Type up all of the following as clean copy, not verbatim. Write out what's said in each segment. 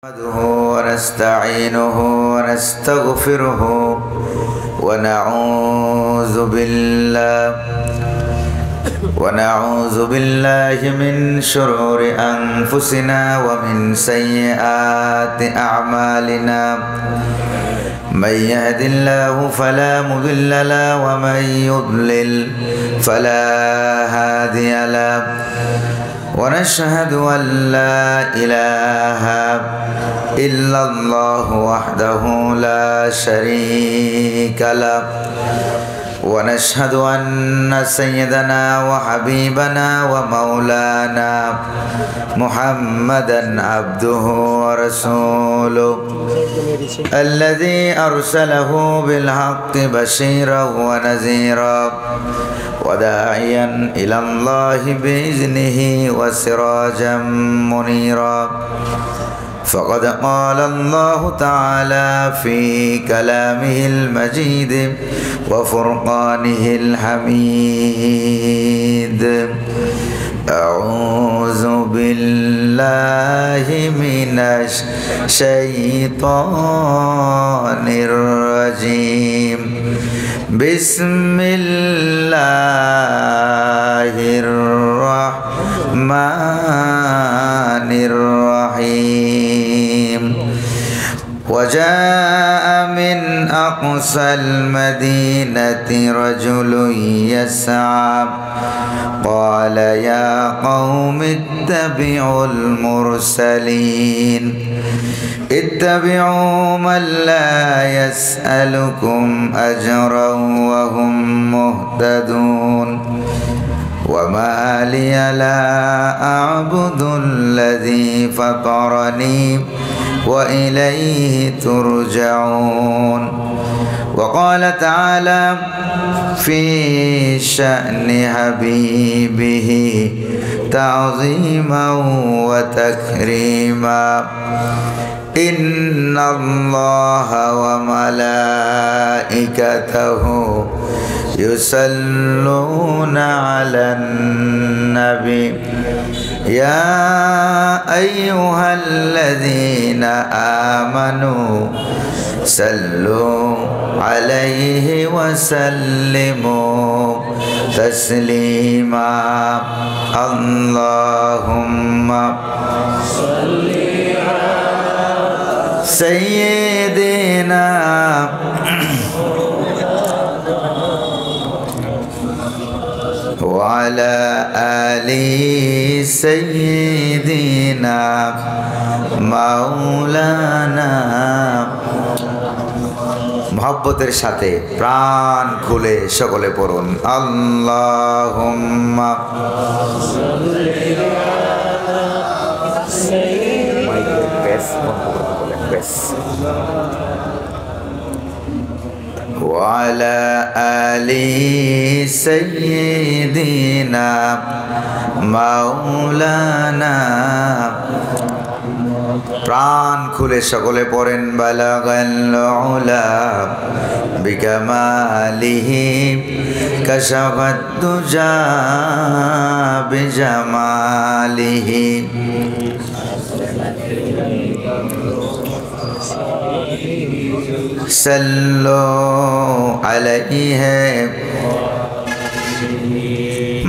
نحمده ونستعينه ونستغفره ونعوذ بالله من شرور أنفسنا ومن سيئات أعمالنا من يهد الله فلا مضل له ومن يضلل فلا هادي له ونشهد أن لا إله إلا الله وحده لا شريك له ونشهد أن سيدنا وحبيبنا ومولانا محمدا عبده ورسوله الذي أرسله بالحق بشيرا ونذيرا وداعيا إلى الله بإذنه وسراجا منيرا فقد قال الله تعالى في كلامه المجيد وفرقانه الحميد أعوذ بالله من الشيطان الرجيم بسم الله الرحمن الرحيم وجاء من أقصى المدينة رجل يسعى قال يا قوم اتبعوا المرسلين اتبعوا من لا يسألكم أجرا وهم مهتدون وما لي لا أعبد الذي فطرني وإليه ترجعون وقال تعالى في شأن حبيبه تعظيما وتكريما إن الله وملائكته يصلون على النبي يا أيها الذين آمنوا صلوا عليه وسلموا تسليما اللهم صل على سيدنا وعلى آل سيدنا مولانا মোহাব্বতের সাথে প্রাণ খুলে সকলে পড়ুন আল্লাহুম্মা وعلى آل سيدنا مولانا প্রাণ খুলে সকলে পড়েন বালাগাল উলা বিকামালিহি কাশাফাত দুজা বিজামালিহি सल्लो अलैहि है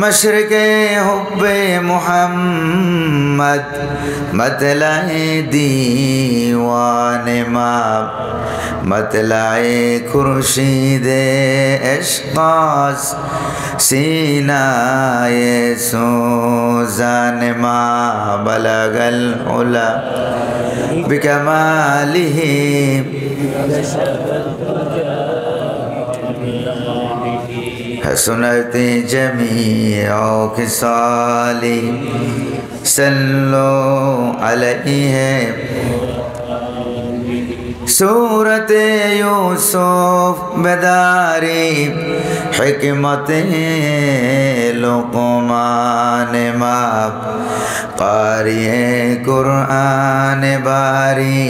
मशरक़े हुब्बे मुहम्मद मतलाए दीवाने माँ मतलाए खुर्शीदे इश्क़ास सीनाए सूज़ाने माँ बलगल उला बिकमालिही हसनत जमीअ खिसाली सल्लो अलैहि है सूरत यूसुफ बेदारी हिकमत लुक़मान माँ कारी कुरान बारी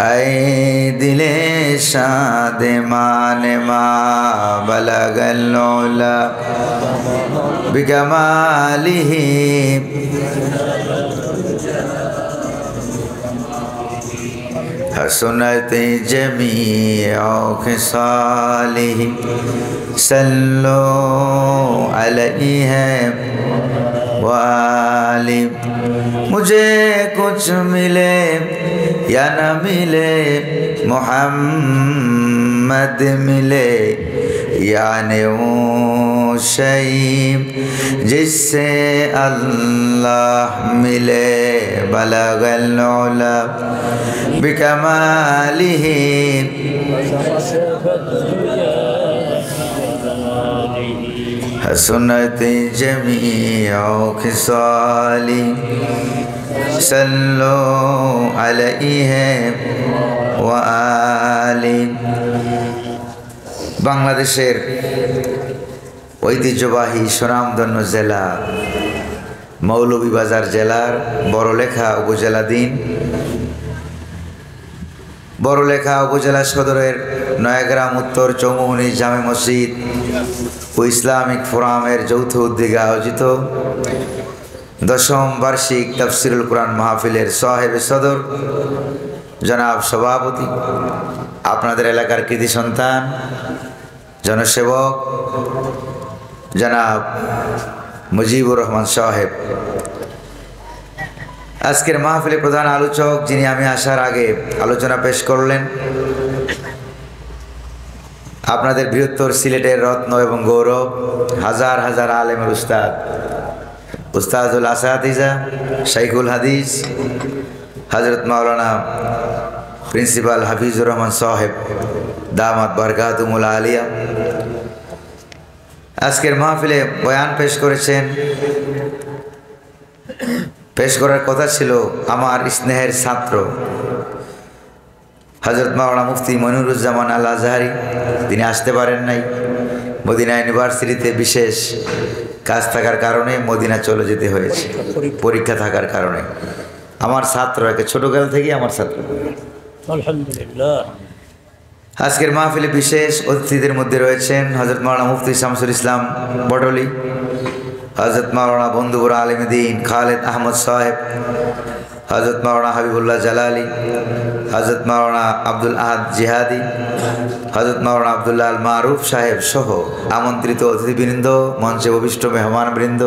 ऐ दिले शाद मान माँ बलगल उला बिकमालिही حسنت جميع خصاله صلوا علیہ وآلہ مجھے کچھ ملے یا نہ ملے محمد ملے یعنی وہ شیء جس سے اللہ ملے بلغ العلا بکمالہ حسنت جمیع خصالہ صلوا علیہ وآلہ বাংলাদেশের ঐতিহ্যবাহী সুনামধন্য জেলা মৌলভীবাজার জেলার বড়লেখা উপজেলাধীন বড়লেখা উপজেলা সদরের নয়াগ্রাম উত্তর চৌমুহনী জামে মসজিদ ও ইসলামিক ফোরামের যৌথ উদ্যোগে আয়োজিত দশম বার্ষিক তাফসিরুল কোরআন মাহফিলের সাহেবে সদর জনাব সভাপতি, আপনাদের এলাকার কৃতি সন্তান জনসেবক জনাব মুজিবুর রহমান সাহেব, আজকের মাহফিলে প্রধান আলোচক যিনি আমি আসার আগে আলোচনা পেশ করলেন, আপনাদের বৃহত্তর সিলেটের রত্ন এবং গৌরব হাজার হাজার আলেমের উস্তাদ উস্তাদুল আসাতিজা শাইখুল হাদিস হযরত মাওলানা প্রিন্সিপাল হাফিজুর রহমান সাহেব দামাত বরকাতুহুল আলিয়া আজকের মাহফিলে বয়ান পেশ করেছেন। পেশ করার কথা ছিল আমার স্নেহের ছাত্র হযরত মাওলানা মুফতি মনিরুজ্জামান আল আজহারি, তিনি আসতে পারেন নাই। মদিনা ইউনিভার্সিটিতে বিশেষ কাজ থাকার কারণে মদিনা চলে যেতে হয়েছে, পরীক্ষা থাকার কারণে। আমার ছাত্র, একে ছোটকাল থেকেই আমার ছাত্র। আলহামদুলিল্লাহ। আজকের মাহফিলে বিশেষ অতিথিদের মধ্যে রয়েছেন হযরত মাওলানা মুফতি শামসুল ইসলাম বটলি, হযরত মাওলানা বন্ধুবর আলিমদ্দিন খালেদ আহমদ সাহেব, হযরত মাওলানা হাবিবুল্লাহ জালালি, হযরত মাওলানা আব্দুল আহাদ জিহাদি, হযরত মাওলানা আব্দুল্লাহ আল মারুফ সাহেব সহ আমন্ত্রিত অতিথিবৃন্দ, মঞ্চে উপবিষ্ট মেহমানবৃন্দ,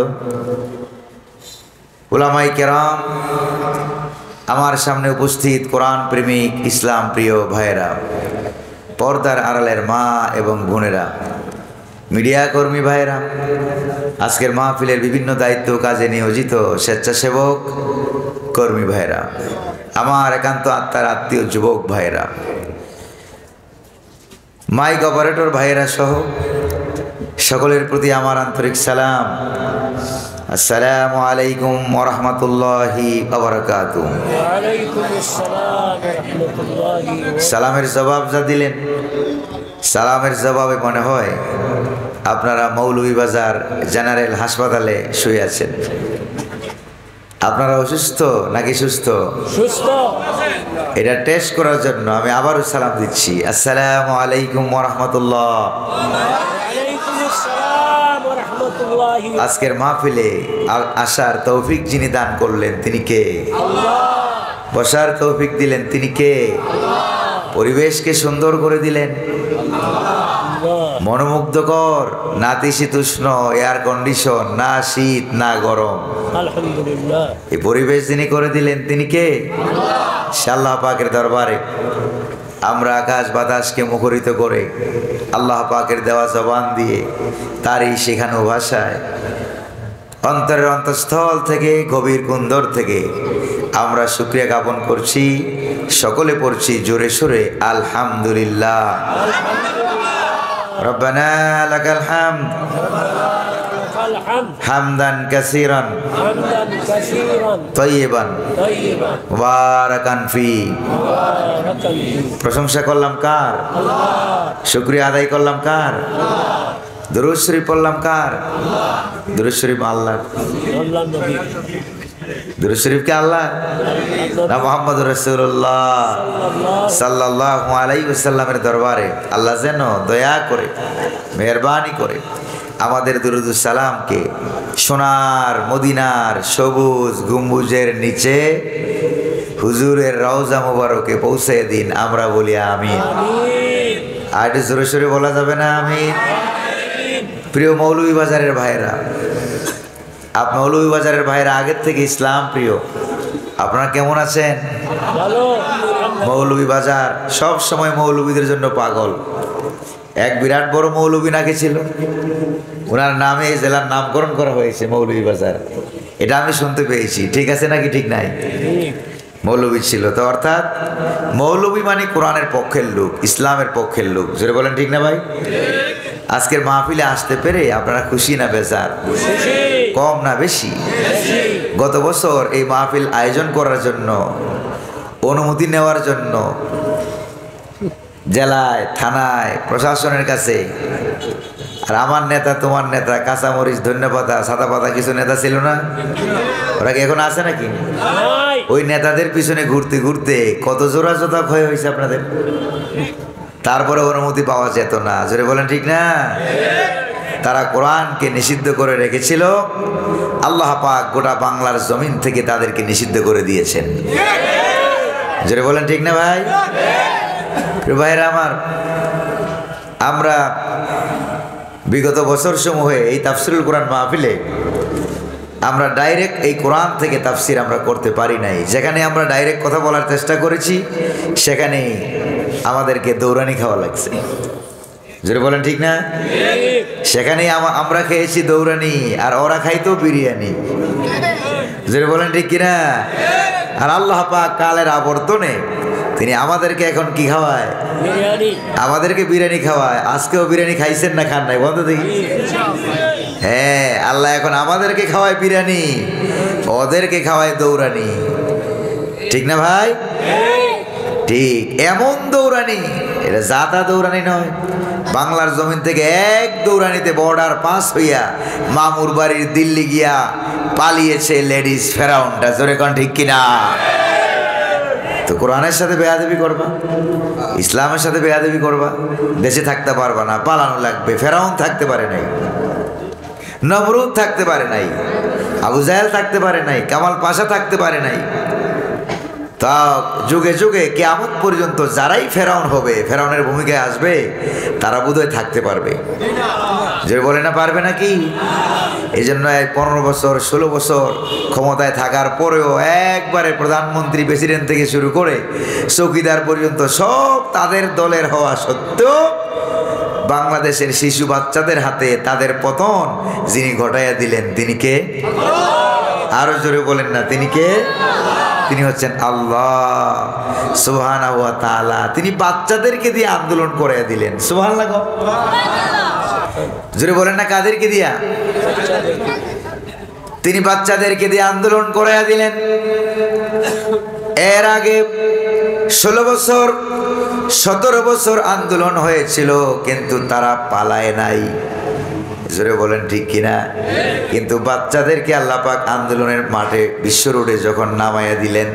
উলামায়ে কেরাম, আমার সামনে উপস্থিত কোরআন প্রেমিক ইসলাম প্রিয় ভাইয়েরা, পর্দার আড়ালের মা এবং বোনেরা, মিডিয়া কর্মী ভাইয়েরা, আজকের মাহফিলের বিভিন্ন দায়িত্ব কাজে নিয়োজিত স্বেচ্ছাসেবক কর্মী ভাইয়েরা, আমার একান্ত আত্মার আত্মীয় যুবক ভাইয়েরা, মাইক অপারেটর ভাইয়েরা সহ সকলের প্রতি আমার আন্তরিক সালাম। আসসালামু আলাইকুম ওয়া রাহমাতুল্লাহি ওয়া বারাকাতুহু। ওয়া আলাইকুমুস সালাম ওয়া রাহমাতুল্লাহি। সালামের জবাব যা দিলেন, সালামের জবাবে মনে হয় আপনারা মৌলভীবাজার জেনারেল হাসপাতালে শুয়ে আছেন। আপনারা অসুস্থ নাকি সুস্থ? সুস্থ। এটা টেস্ট করার জন্য আমি আবারও সালাম দিচ্ছি। আসসালামু আলাইকুম ওয়া রাহমাতুল্লাহ। আজকের মাহফিলে আসার তৌফিক যিনি দান করলেন তিনি কে? আল্লাহ। বসার তৌফিক দিলেন তিনি কে? আল্লাহ। পরিবেশকে সুন্দর করে দিলেন, মনোমুগ্ধকর, নাতিশীতোষ্ণ, এয়ার কন্ডিশন, না শীত না গরম, আলহামদুলিল্লাহ। এই পরিবেশ যিনি করে দিলেন তিনি কে? আল্লাহ। আল্লাহ পাকের দরবারে আমরা আকাশ বাতাসকে মুখরিত করে আল্লাহ পাকের দেওয়া জবান দিয়ে তারই শেখানো ভাষায় অন্তরের অন্তঃস্থল থেকে গভীর কুন্দর থেকে আমরা শুকরিয়া জ্ঞাপন করছি, সকলে পড়ছি জোরে সোরে আলহামদুলিল্লাহ। রব্বানা লাকাল হামদ হামদান কাসীরান তাইয়িবান মুবারাকান ফি। প্রশংসা করলাম কার? আল্লাহ। শুকরিয়া আদায় করলাম কার? আল্লাহ। দুরূদ শরীফ পড়লাম কার? আল্লাহ। দুরূদ শরীফ আল্লাহ। দুরূদ শরীফ কে আল্লাহ না মুহাম্মদুর রাসূলুল্লাহ সাল্লাল্লাহু আলাইহি ওয়াসাল্লামের দরবারে আল্লাহ যেন দয়া করে মেহেরবানি করে আমাদের দুরূদ সালামকে সোনার মদিনার সবুজ গম্বুজের নিচে হুজুরের রওজা মুবারকে পৌঁছে দিন, আমরা বলি আমিন। আর একটু জোরে সোরে বলা যাবে না আমিন? প্রিয় মৌলভীবাজারের ভাইরা, মৌলভীবাজারের ভাইরা আগের থেকে ইসলাম প্রিয়। আপনারা কেমন আছেন? মৌলভীবাজার সব সময় মৌলভীদের জন্য পাগল। এক বিরাট বড় মৌলভী নাকি ছিল, ওনার নামে এই জেলার নামকরণ করা হয়েছে মৌলভীবাজার। এটা আমি শুনতে পেয়েছি, ঠিক আছে নাকি ঠিক নাই? মৌলভী ছিল তো, অর্থাৎ মৌলভী মানে কোরআনের পক্ষের লোক, ইসলামের পক্ষের লোক। জোরে বলেন ঠিক না ভাই? আজকের মাহফিলে আসতে পেরে আপনারা খুশি না বেজার? কম না বেশি? গত বছর এই মাহফিল আয়োজন করার জন্য, অনুমতি নেওয়ার জন্য জেলায়, থানায়, প্রশাসনের কাছে, আর আমার নেতা, তোমার নেতা, কাঁচামরিচ, ধন্যপাতা, সাদা পাতা কিছু নেতা ছিল না? ওরা কি এখন আছে নাকি? ওই নেতাদের পিছনে ঘুরতে ঘুরতে কত জোড়া জোতা ক্ষয় হয়েছে আপনাদের, তারপরে অনুমতি পাওয়া যেত না। জোরে বলেন ঠিক না? তারা কোরআনকে নিষিদ্ধ করে রেখেছিল, আল্লাহ পাক গোটা বাংলার জমিন থেকে তাদেরকে নিষিদ্ধ করে দিয়েছেন। জোরে বলেন ঠিক না ভাই? ভাইরা আমার, আমরা বিগত বছর সমূহে এই তাফসিরুল কোরআন মাহফিলে আমরা ডাইরেক্ট এই কোরআন থেকে তাফসির আমরা করতে পারি নাই। যেখানে আমরা ডাইরেক্ট কথা বলার চেষ্টা করেছি সেখানে আমাদেরকে দৌড়ানি খাওয়া লাগছে। জোরে বলেন ঠিক না? সেখানেই আমরা খেয়েছি দৌড়ানি, আর ওরা খাইতো বিরিয়ানি। জোরে বলেন ঠিক কিনা? আর আল্লাহ পাক কালের আবর্তনে তিনি আমাদেরকে এখন কি খাওয়ায়? আমাদেরকে বিরিয়ানি খাওয়ায়। আজকেও বিরিয়ানি খাইছেন না খান নাই? বন্ধ দেখি। হ্যাঁ, আল্লাহ এখন আমাদেরকে খাওয়ায় বিরিয়ানি, ওদেরকে খাওয়ায় দৌড়ানি। ঠিক না ভাই? ঠিক এমন দৌড়ানি, এটা জাতা দৌড়ানি নয়। বাংলার জমিন থেকে এক দৌড়ানিতে বর্ডার পাস হইয়া মামুর বাড়ির দিল্লি গিয়া পালিয়েছে লেডিস ফেরাউনটা। জোরে কোন ঠিক কিনা? তো কোরআনের সাথে বেয়াদবি করবা, ইসলামের সাথে বেয়াদবি করবা, দেশে থাকতে পারবা না, পালানো লাগবে। ফেরাউন থাকতে পারে নাই, নমরুদ থাকতে পারে নাই, আবু জাহেল থাকতে পারে নাই, কামাল পাশা থাকতে পারে নাই। তা যুগে যুগে কিয়ামত পর্যন্ত যারাই ফেরাউন হবে, ফেরাউনের ভূমিকায় আসবে, তারা বোধহয় থাকতে পারবে। যে বলে না পারবে নাকি? এই জন্য 15 বছর 16 বছর ক্ষমতায় থাকার পরেও একবারে প্রধানমন্ত্রী, প্রেসিডেন্ট থেকে শুরু করে চৌকিদার পর্যন্ত সব তাদের দলের হওয়া সত্ত্বেও বাংলাদেশের শিশু বাচ্চাদের হাতে তাদের পতন যিনি ঘটাইয়া দিলেন, তিনি কে? আরো জোরে বলেন না, তিনি কে? তিনি হচ্ছেন আল্লাহ সুবহানাহু ওয়া তাআলা। তিনি বাচ্চাদেরকে দিয়ে আন্দোলন করাইয়া দিলেন। সুবহানাল্লাহ। জোরে বলেন না, কাদেরকে দিয়া? তিনি বাচ্চাদেরকে দিয়ে আন্দোলন করাইয়া দিলেন। এর আগে 16 বছর 17 বছর আন্দোলন হয়েছিল, কিন্তু তারা পালায় নাই। জোরে বলেন ঠিক কিনা? কিন্তু বাচ্চাদেরকে আল্লাহ পাক আন্দোলনের মাঠে বিশ্ব রোডে যখন নামাইয়া দিলেন,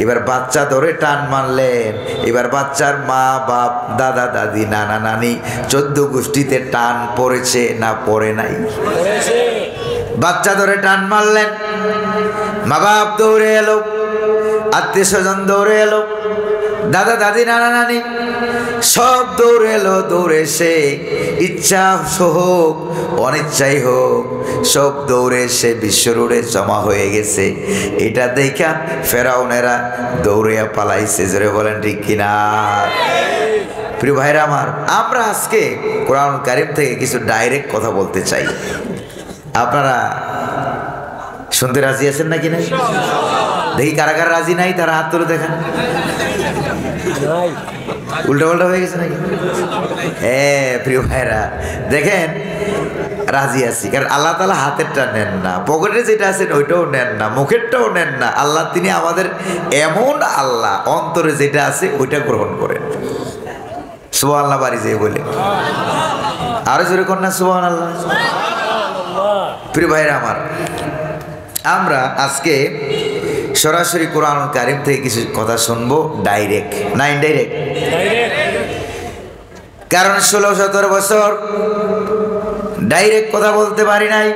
এবার বাচ্চা ধরে টান মারলেন। এবার বাচ্চার মা বাপ, দাদা দাদি, নানা নানি 14 গোষ্ঠীতে টান পড়েছে না পড়ে নাই? বাচ্চা ধরে টান মারলেন, মা বাপ দৌড়ে এলো, আত্মীয় স্বজন দৌড়ে এলো, দাদা দাদি, নানা নানি সব দৌড়ে এলো। দৌড়ে এসে ইচ্ছা হোক অনিচ্ছাই হোক, সব দৌড়ে এসে বিশ্ব রোডে জমা হয়ে গেছে। এটা দেখা ফেরাউনেরা দৌড়িয়া পালাইছে। জোরে বলেন ঠিক কিনা? প্রিয় ভাইরা আমার, আমরা আজকে কোরআন কারীম থেকে কিছু ডাইরেক্ট কথা বলতে চাই। আপনারা শুনতে রাজি আছেন নাকি? না দেখি কারা কারা রাজি নাই, তারা হাত তুলে দেখান। উল্টা পাল্টা হয়ে গেছে নাকি? হ্যাঁ প্রিয় ভাইরা, দেখেন রাজি আছি, কারণ আল্লাহ তাআলা হাতেরটা নেন না, পকেটে যেটা আছে ওইটাও নেন না, মুখেরটাও নেন না। আল্লাহ তিনি আমাদের এমন আল্লাহ, অন্তরে যেটা আছে ওইটা গ্রহণ করেন। সুবহানাল্লাহ বাড়ি যেয়ে বলে আরো জোরে কর না সুবহানাল্লাহ। প্রিয় ভাইরা আমার, আমরা আজকে সরাসরি কোরআন কারীম থেকে কিছু কথা শুনবো, ডাইরেক্ট না ইনডাইরেক্ট। কারণ 16-17 বছর ডাইরেক্ট কথা বলতে পারি নাই।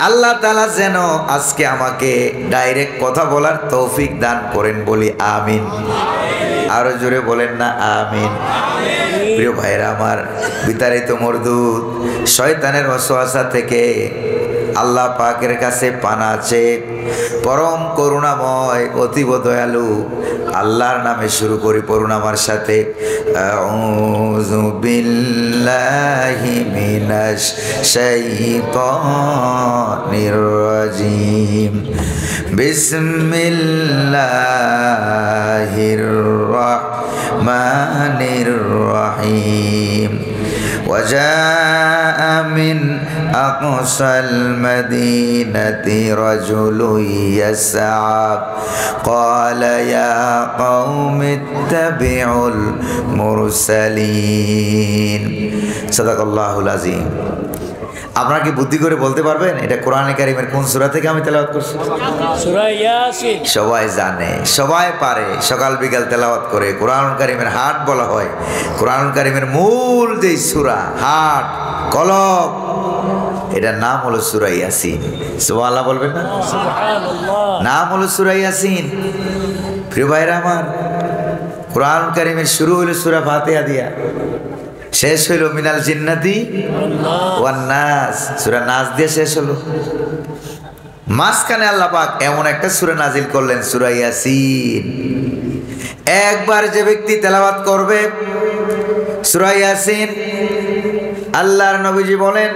আল্লাহ তাআলা যেন আজকে আমাকে ডাইরেক্ট কথা বলার তৌফিক দান করেন, বলি আমিন। আরো জোরে বলেন না আমিন। প্রিয় ভাইরা আমার, বিতাড়িত মরদুদ শয়তানের ওয়াসওয়াসা থেকে আল্লাহ পাকের কাছে পানা আছে। পরম করুণাময় অতীব দয়ালু আল্লাহর নামে শুরু করি, পড়ুন আমার সাথে। আউযু বিল্লাহি মিনাশ শাইতানির রাজিম। বিসমিল্লাহির রাহমানির রাহিম। وجاء من أقصى المدينة رجل يسعى قال يا قوم اتبعوا المرسلين صدق الله العظيم। আপনারা কি বুদ্ধি করে বলতে পারবেন এটা কোরআনে কারীমের কোন সূরা থেকে আমি তেলাওয়াত করছি? সূরা ইয়াসিন। সবাই জানে, সবাই পারে, সকাল বিকাল তেলাওয়াত করে। কোরআনুল কারীমের হাট বলা হয়। কোরআনুল কারীমের মূল যে সূরা, হাট, কলব, এটার নাম হলো সূরা ইয়াসিন। সুবহানাল্লাহ বলবেন না? সুবহানাল্লাহ। নাম হলো সূরা ইয়াসিন। প্রিয় ভাইরা আমার, কোরআনুল কারীমের শুরু হলো সূরা ফাতিহা দিয়া, শেষ হইল মিনাল জিন্নাতি ওয়ান নাস, সূরা নাস দিয়ে শেষ হলো। মাঝখানে আল্লাহ পাক এমন একটা সূরা নাজিল করলেন, সূরা ইয়াসিন। একবার যে ব্যক্তি তেলাওয়াত করবে সূরা ইয়াসিন, আল্লাহর নবীজি বলেন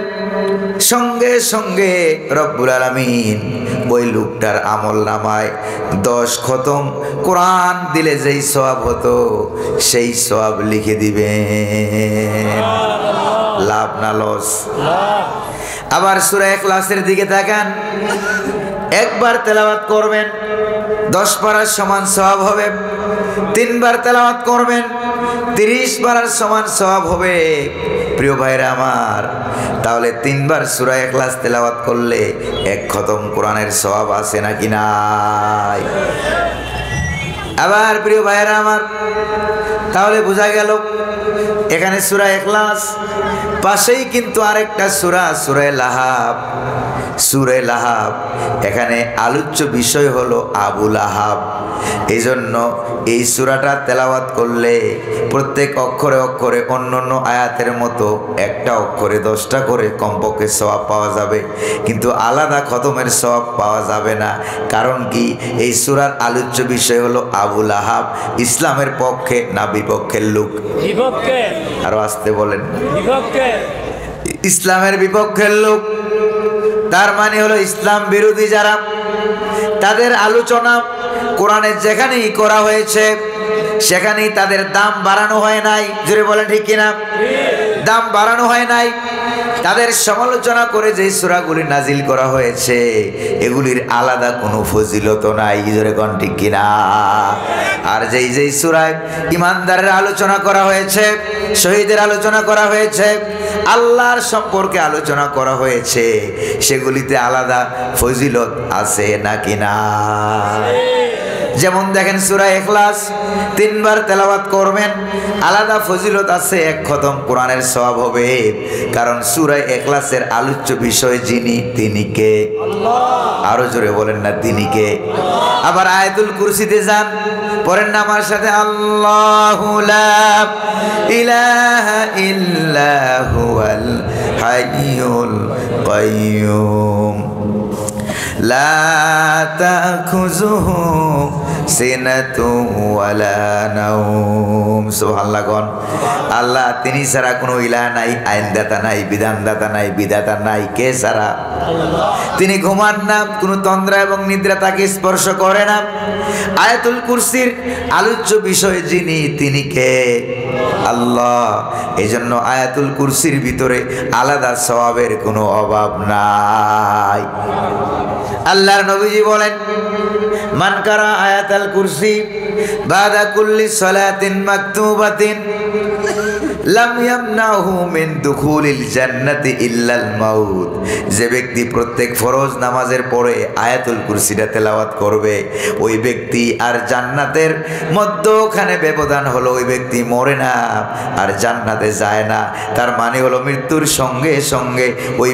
সঙ্গে সঙ্গে রব্বুল আলামিন ওই লোকটার আমল নামায় 10 খতম কোরআন দিলে যেই সওয়াব হতো সেই সওয়াব লিখে দিবেন। লাভ না লস? আবার সূরা ইখলাসের দিকে তাকান, একবার তেলাওয়াত করবেন 10 পারার সমান সওয়াব হবে। 3 বার তেলাওয়াত করবেন 30 পারার সমান সওয়াব হবে। প্রিয় ভাইরা আমার, তাহলে 3 বার সূরা ইখলাস তেলাওয়াত করলে 1 খতম কোরআনের সওয়াব আছে নাকি নাই? আবার প্রিয় ভাইরা আমার, তাহলে বোঝা গেল এখানে সূরা ইখলাস, পাশেই কিন্তু আরেকটা সূরা, সূরা লাহাব। সূরা লাহাব, এখানে আলোচ্য বিষয় হলো আবু লাহাব। এই জন্য এই সূরাটা তেলাওয়াত করলে প্রত্যেক অক্ষরে অক্ষরে অন্যান্য আয়াতের মতো একটা অক্ষরে 10টা করে কমপক্ষে সওয়াব পাওয়া যাবে, কিন্তু আলাদা খতমের সওয়াব পাওয়া যাবে না। কারণ কি? এই সূরার আলোচ্য বিষয় হলো আবু লাহাব। ইসলামের পক্ষে না বিপক্ষের লোক? বিপক্ষে। আরো আসতে বলেন। বিপক্ষে। ইসলামের বিপক্ষের লোক, তার মানে হলো ইসলাম বিরোধী যারা, তাদের আলোচনা কোরআনে যেখানেই করা হয়েছে সেখানেই তাদের দাম বাড়ানো হয় নাই। জোরে বলেন ঠিক কিনা? দাম বাড়ানো হয় নাই। তাদের সমালোচনা করে যে সূরাগুলি নাজিল করা হয়েছে এগুলির আলাদা কোনো ফজিলত নাই। জোরে কোন ঠিক কিনা? আর যেই সূরায় ঈমানদারের আলোচনা করা হয়েছে, শহীদের আলোচনা করা হয়েছে, আল্লাহর সম্পর্কে আলোচনা করা হয়েছে, সেগুলিতে আলাদা ফজিলত আছে নাকি না? যেমন দেখেন সূরা ইখলাস 3 বার তেলাওয়াত করবেন, আলাদা ফজিলত আছে, 1 খতম কোরআনের সওয়াব হবে। কারণ সূরা ইখলাসের আলোচ্য বিষয় যিনি, তিনি কে? আল্লাহ। আরো জোরে বলেন না, তিনি কে? আবার আয়াতুল কুরসিতে যান, পড়েন না আমার সাথে, আল্লাহু লা ইলাহা ইল্লা হুয়াল হাইয়ুল কাইয়্যুম লা তাখুযুহু সিনাতুন ওয়ালা নাওম। সুবহানাল্লাহ কোন? আল্লাহ তিনি ছাড়া কোনো ইলাহ নাই, আইনদাতা নাই, বিধানদাতা নাই, বিধাতা নাই। কে ছাড়া? আল্লাহ। তিনি ঘুমান না, কোনো তন্দ্রা এবং নিদ্রা তাকে স্পর্শ করে না। আয়াতুল কুরসির আলোচ্য বিষয় যিনি, তিনি কে? আল্লাহ। এই জন্য আয়াতুল কুরসির ভিতরে আলাদা সওয়াবের কোনো অভাব নাই। আল্লাহর নবীজি বলেন, মান কারা আয়াতুল কুরসি বাদা কুল্লি সালাতিন মাকতুবাতিন লাম ইয়ামনাহু মিন দুখুলিল জান্নাতি ইল্লাল মাউত। যে ব্যক্তি প্রত্যেক ফরজ নামাজের পরে আয়াতুল কুরসিটা তেলাওয়াত করবে, ওই ব্যক্তি আর জান্নাতের মধ্যখানে ব্যবধান হলো ওই ব্যক্তি মরে না আর জান্নাতে যায় না। তার মানে হলো মৃত্যুর সঙ্গে সঙ্গে ওই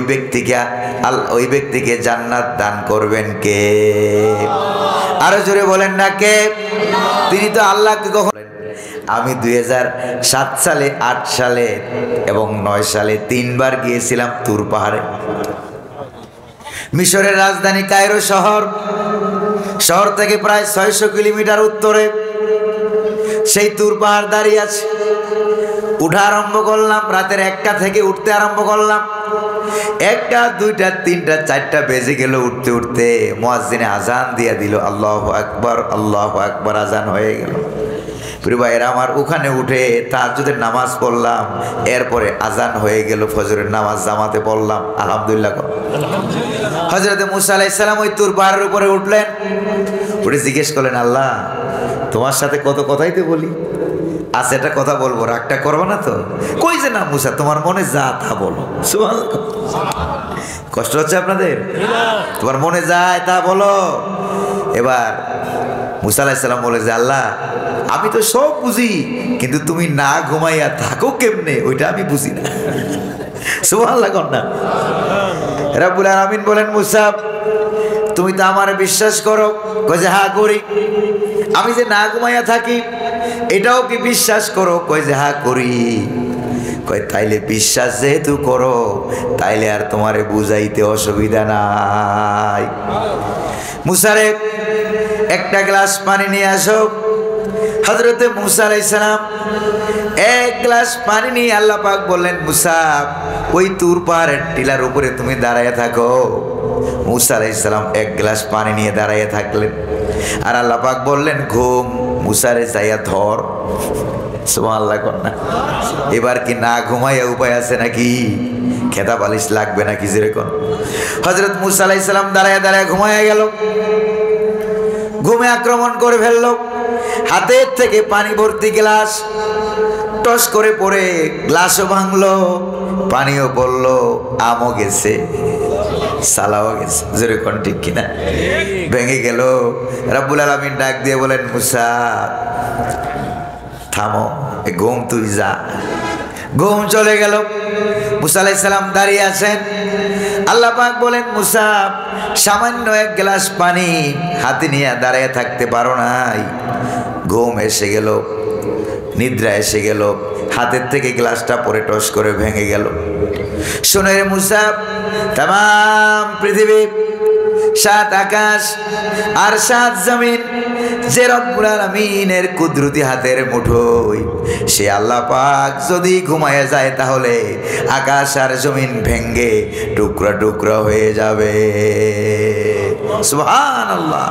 ব্যক্তিকে জান্নাত দান করবেন কে? আরো জোরে বলেন না কে? তিনি তো আল্লাহকে কখন। আমি 2007 সালে, 8 সালে এবং 9 সালে 3 বার গিয়েছিলাম তুর পাহাড়ে। মিশরের রাজধানী কায়রো শহর থেকে প্রায় 600 কিলোমিটার উত্তরে সেই তুর পাহাড় দাঁড়িয়ে আছে। উঠা আরম্ভ করলাম রাতের 1টা থেকে উঠতে আরম্ভ করলাম। 1টা 2টা 3টা 4টা বেজে গেল। উঠতে উঠতে মুয়াজ্জিনে আজান দিয়ে দিল, আল্লাহু আকবার, আল্লাহু আকবার, আজান হয়ে গেল। প্রিয় ভাইরা আমার, ওখানে উঠে তাহাজ্জুদের নামাজ পড়লাম, এরপরে আজান হয়ে গেল, ফজরের নামাজ জামাতে পড়লাম। আলহামদুলিল্লাহ। হযরত মুসা আলাইহিস সালাম ওই তুর পাহাড়ের উপরে উঠলেন। উঠে জিজ্ঞেস করলেন, আল্লাহ তোমার সাথে কত কথাই তো বলি, আচ্ছা একটা কথা বলবো, রাগটা করবো না তো? কই যে না মুসা, তোমার মনে যা তা বলো। সুবহানাল্লাহ। কষ্ট হচ্ছে আপনাদের? তোমার মনে যায় তা বলো। এবার মুসা আলাইহিস সালাম বলে যে, আল্লাহ আমি তো সব বুঝি, কিন্তু তুমি না ঘুমাইয়া থাকো কেমনে ওইটা আমি বুঝি না। সুবহানাল্লাহ কন্যা। রব্বুল আলামিন বলেন, মুসা তুমি তো আমারে বিশ্বাস করো? কয় যে হ্যাঁ করি। আমি যে না ঘুমাইয়া থাকি এটাও কি বিশ্বাস করো? কয় যে হ্যাঁ করি। কয় তাইলে বিশ্বাস যেহেতু করো, তাইলে আর তোমারে বুঝাইতে অসুবিধা নাই। মুসারে একটা গ্লাস পানি নিয়ে আসো। হযরতে মুসা আলাইহিস সালাম 1 গ্লাস পানি নিয়ে আল্লাহ পাক বললেন, মুসা ওই তুর পাহাড়ের টিলার উপরে তুমি দাঁড়ায় থাকো। মুসা আলাইহিস সালাম 1 গ্লাস পানি নিয়ে দাঁড়ায় থাকলেন। আর আল্লাহ পাক বললেন, ঘুম, মুসারে যাইয়া ধর। সুবহানাল্লাহ কন্যা। এবার কি না ঘুমাইয়া উপায় আছে নাকি? খেতা বালিশ লাগবে নাকি? যেরকম হযরত মুসা আলাইহিস সালাম দাঁড়ায় দাঁড়ায় ঘুমাইয়া গেল। ঘুমে আক্রমণ করে ফেললো। হাতের থেকে পানি ভর্তি গ্লাস টস করে পড়ে গ্লাসও ভাঙলো, পানিও পড়লো, আমও গেছে, সালাও গেছে। যেরকম ঠিক কিনা? ভেঙে গেল। রব্বুল আলামিন ডাক দিয়ে বলেন, মুসা থামো, ঘুম তুই যা। ঘুম চলে গেল। মুসা আলাইহিস সালাম দাঁড়িয়ে আছেন। আল্লাহ পাক বলেন, মুসা সামান্য 1 গ্লাস পানি হাতে নিয়ে দাঁড়িয়ে থাকতে পারো নাই? ঘুম এসে গেল, নিদ্রা এসে গেল, হাতের থেকে গ্লাসটা পরে টস করে ভেঙে গেল। শোনো রে মুসা, তাম পৃথিবী, 7 আকাশ আর 7 জমিন যে রব্বুল আলামিনের কুদরতি হাতের মুঠোয়, সে আল্লাহ পাক যদি ঘুমায় যায় তাহলে আকাশ আর জমিন ভেঙ্গে টুকরা টুকরা হয়ে যাবে। সুবহানাল্লাহ।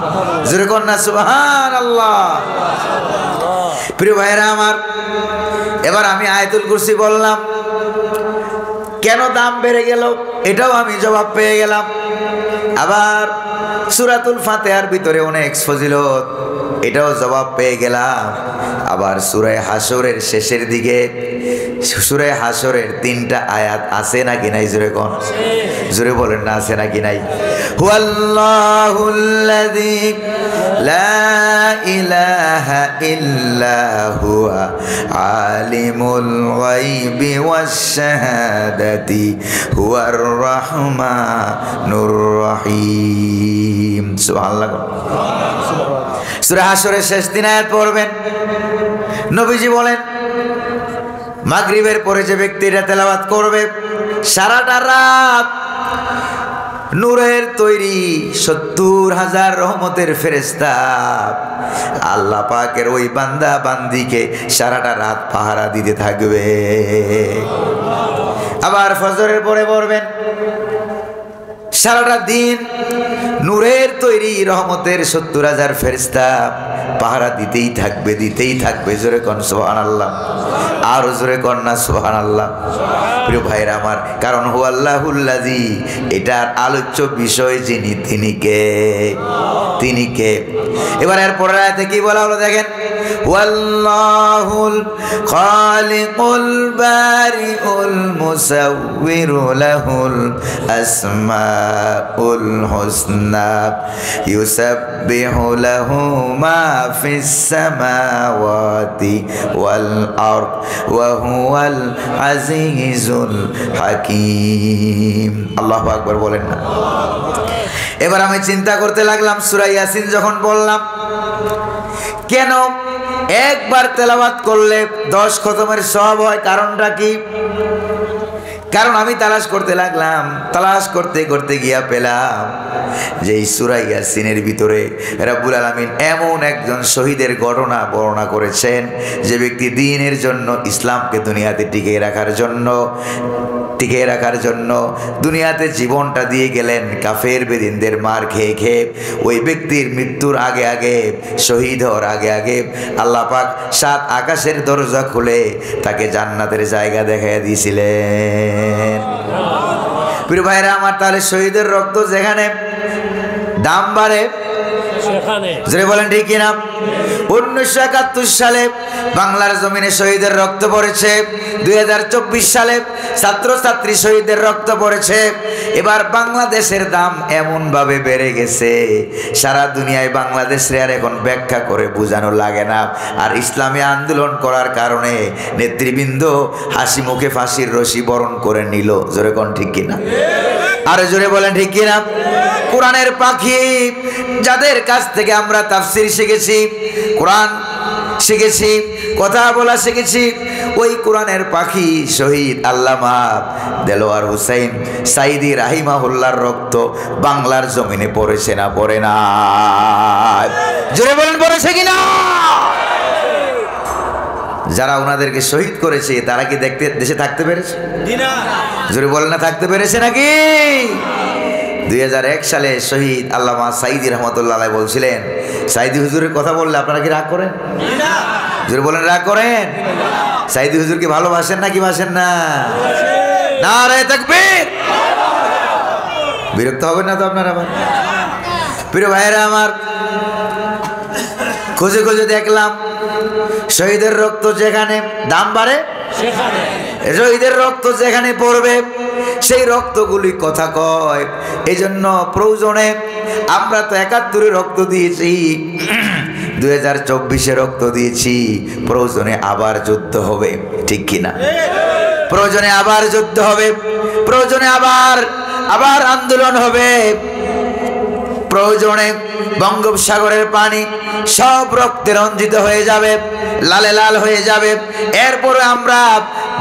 জোরে কর না সুবহানাল্লাহ। প্রিয় ভাইরা আমার, এবার আমি আয়াতুল কুরসি বললাম, কেন দাম বেড়ে গেল এটাও আমি জবাব পেয়ে গেলাম। আবার সূরাতুল ফাতিহার ভিতরে অনেক ফজিলত, এটাও জবাব পেয়ে গেলাম। আবার সূরা হাশরের শেষের দিকে, সূরা হাশরের 3টা আয়াত আছে নাকি নাই? জোরে কোন, জোরে বলেন না, আছে নাকি নাই? হুয়াল্লাহুল্লাযী লা ইলাহা ইল্লা হুয়া আলিমুল গায়বি ওয়াশ শাহাদাতি হুয়ার রাহমানুর রহিম। সুবহানাল্লাহ। সূরা হাশরের শেষ 3 আয়াত পড়বেন। নবীজি বলেন, মাগরিবের পরে যে ব্যক্তি এটা তেলাওয়াত করবে, সারাটা রাত নূরের তৈরি 70,000 রহমতের ফেরেশতা আল্লাহ পাকের ওই বান্দা বান্দিকে সারাটা রাত পাহারা দিতে থাকবে। আবার ফজরের পরে পড়বেন, সারাটা দিন নূরের তৈরি রহমতের 70,000 ফেরেশতা পাহারা দিতেই থাকবে, দিতেই থাকবে। জোরে কন সুবহানাল্লাহ। আর জোরে কন না সুবহানাল্লাহ। প্রিয় ভাইরা আমার, কারণ হুয়াল্লাহুল্লাযী, এটার আলোচ্য বিষয় যিনি, তিনি কে? তিনি কে? এবার এর পরের আয়াতে কি বলা হলো দেখেন, ওয়াল্লাহুল খালিকুল বারিউল মুসাউবিরু লাহুল আসমাউল হুসনা ইউসাব্বিহু লাহু মা ফিস সামাওয়াতি ওয়াল আরদ ওয়া হুয়াল আজিজুল হাকীম। আল্লাহু আকবার বলেন না। এবার আমি চিন্তা করতে লাগলাম, সূরা ইয়াসিন যখন বললাম, কেন একবার তেলাওয়াত করলে 10 খতমের সওয়াব হয়? কারণটা কি? কারণ আমি তালাশ করতে লাগলাম, তালাশ করতে করতে গিয়া পেলাম যে এই সূরা ইয়াসিনের ভিতরে রব্বুল আলামিন এমন একজন শহীদের ঘটনা বর্ণনা করেছেন, যে ব্যক্তি দ্বীনের জন্য, ইসলামকে দুনিয়াতে টিকিয়ে রাখার জন্য দুনিয়াতে জীবনটা দিয়ে গেলেন, কাফের বেদিনদের মার খেয়ে খেয়ে। ওই ব্যক্তির মৃত্যুর আগে আগে, শহীদ হওয়ার আগে আগে আল্লাহ পাক 7 আকাশের দরজা খুলে তাকে জান্নাতের জায়গা দেখাইয়া দিয়েছিলেন। প্রিয় ভাইরা আমার, তাহলে শহীদের রক্ত যেখানে দাম বাড়ে সেখানে জোরে বলেন ঠিক কিনা? 1971 সালে বাংলার জমিনে শহীদের রক্ত পড়েছে, 2024 সালে ছাত্রছাত্রী শহীদের রক্ত পড়েছে। এবার বাংলাদেশের দাম এমন ভাবে বেড়ে গেছে, সারা দুনিয়ায় বাংলাদেশে আর এখন ব্যাখ্যা করে বোঝানো লাগে না। আর ইসলামী আন্দোলন করার কারণে নেতৃবৃন্দ হাসি মুখে ফাঁসির রশি বরণ করে নিল। জোরে কোন ঠিক কিনা? আরে জোরে বলেন ঠিক কিনা? কোরআনের পাখি যাদের কাছ থেকে আমরা তাফসীর শিখেছি, কোরআন শিখেছি, কথা বলা শিখেছি, ওই কোরআনের পাখি শহীদ আল্লামা দেলোয়ার হোসেন সাইদি রাহিমাহুল্লাহর রক্ত বাংলার জমিনে পড়েছে না পড়ে না? জোরে বলেন পড়েছে কিনা? যারা ওনাদেরকে শহীদ করেছে তারা কি দেশে থাকতে পেরেছে? জোরে বলেন না, থাকতে পেরেছে নাকি? 2001 সালে শহীদ আল্লামা সাইদি রহমতুল্লাহ আলাইহি বলছিলেন, সাইদি হুজুরের কথা বললে আপনারা কি রাগ করেন? জোরে বলেন, রাগ করেন? সাইদি হুজুরকে ভালোবাসেন নাকি বাসেন না? নারে তাকবীর! বিরক্ত হবেন না তো আপনারা? আমার প্রিয় ভাইয়েরা আমার, খুঁজে খুঁজে দেখলাম শহীদের রক্ত যেখানে দাম বাড়ে সেখানে, শহীদের রক্ত যেখানে পড়বে সেই রক্তগুলি কথা কয়। এই জন্য প্রয়োজনে আমরা তো 71-এ রক্ত দিয়েছি, 2024-এ রক্ত দিয়েছি, প্রয়োজনে আবার যুদ্ধ হবে, ঠিক কিনা? প্রয়োজনে আবার যুদ্ধ হবে, প্রয়োজনে আবার আন্দোলন হবে, প্রয়োজনে বঙ্গোপসাগরের পানি সব রক্তে রঞ্জিত হয়ে যাবে, লালে লাল হয়ে যাবে। এরপরে আমরা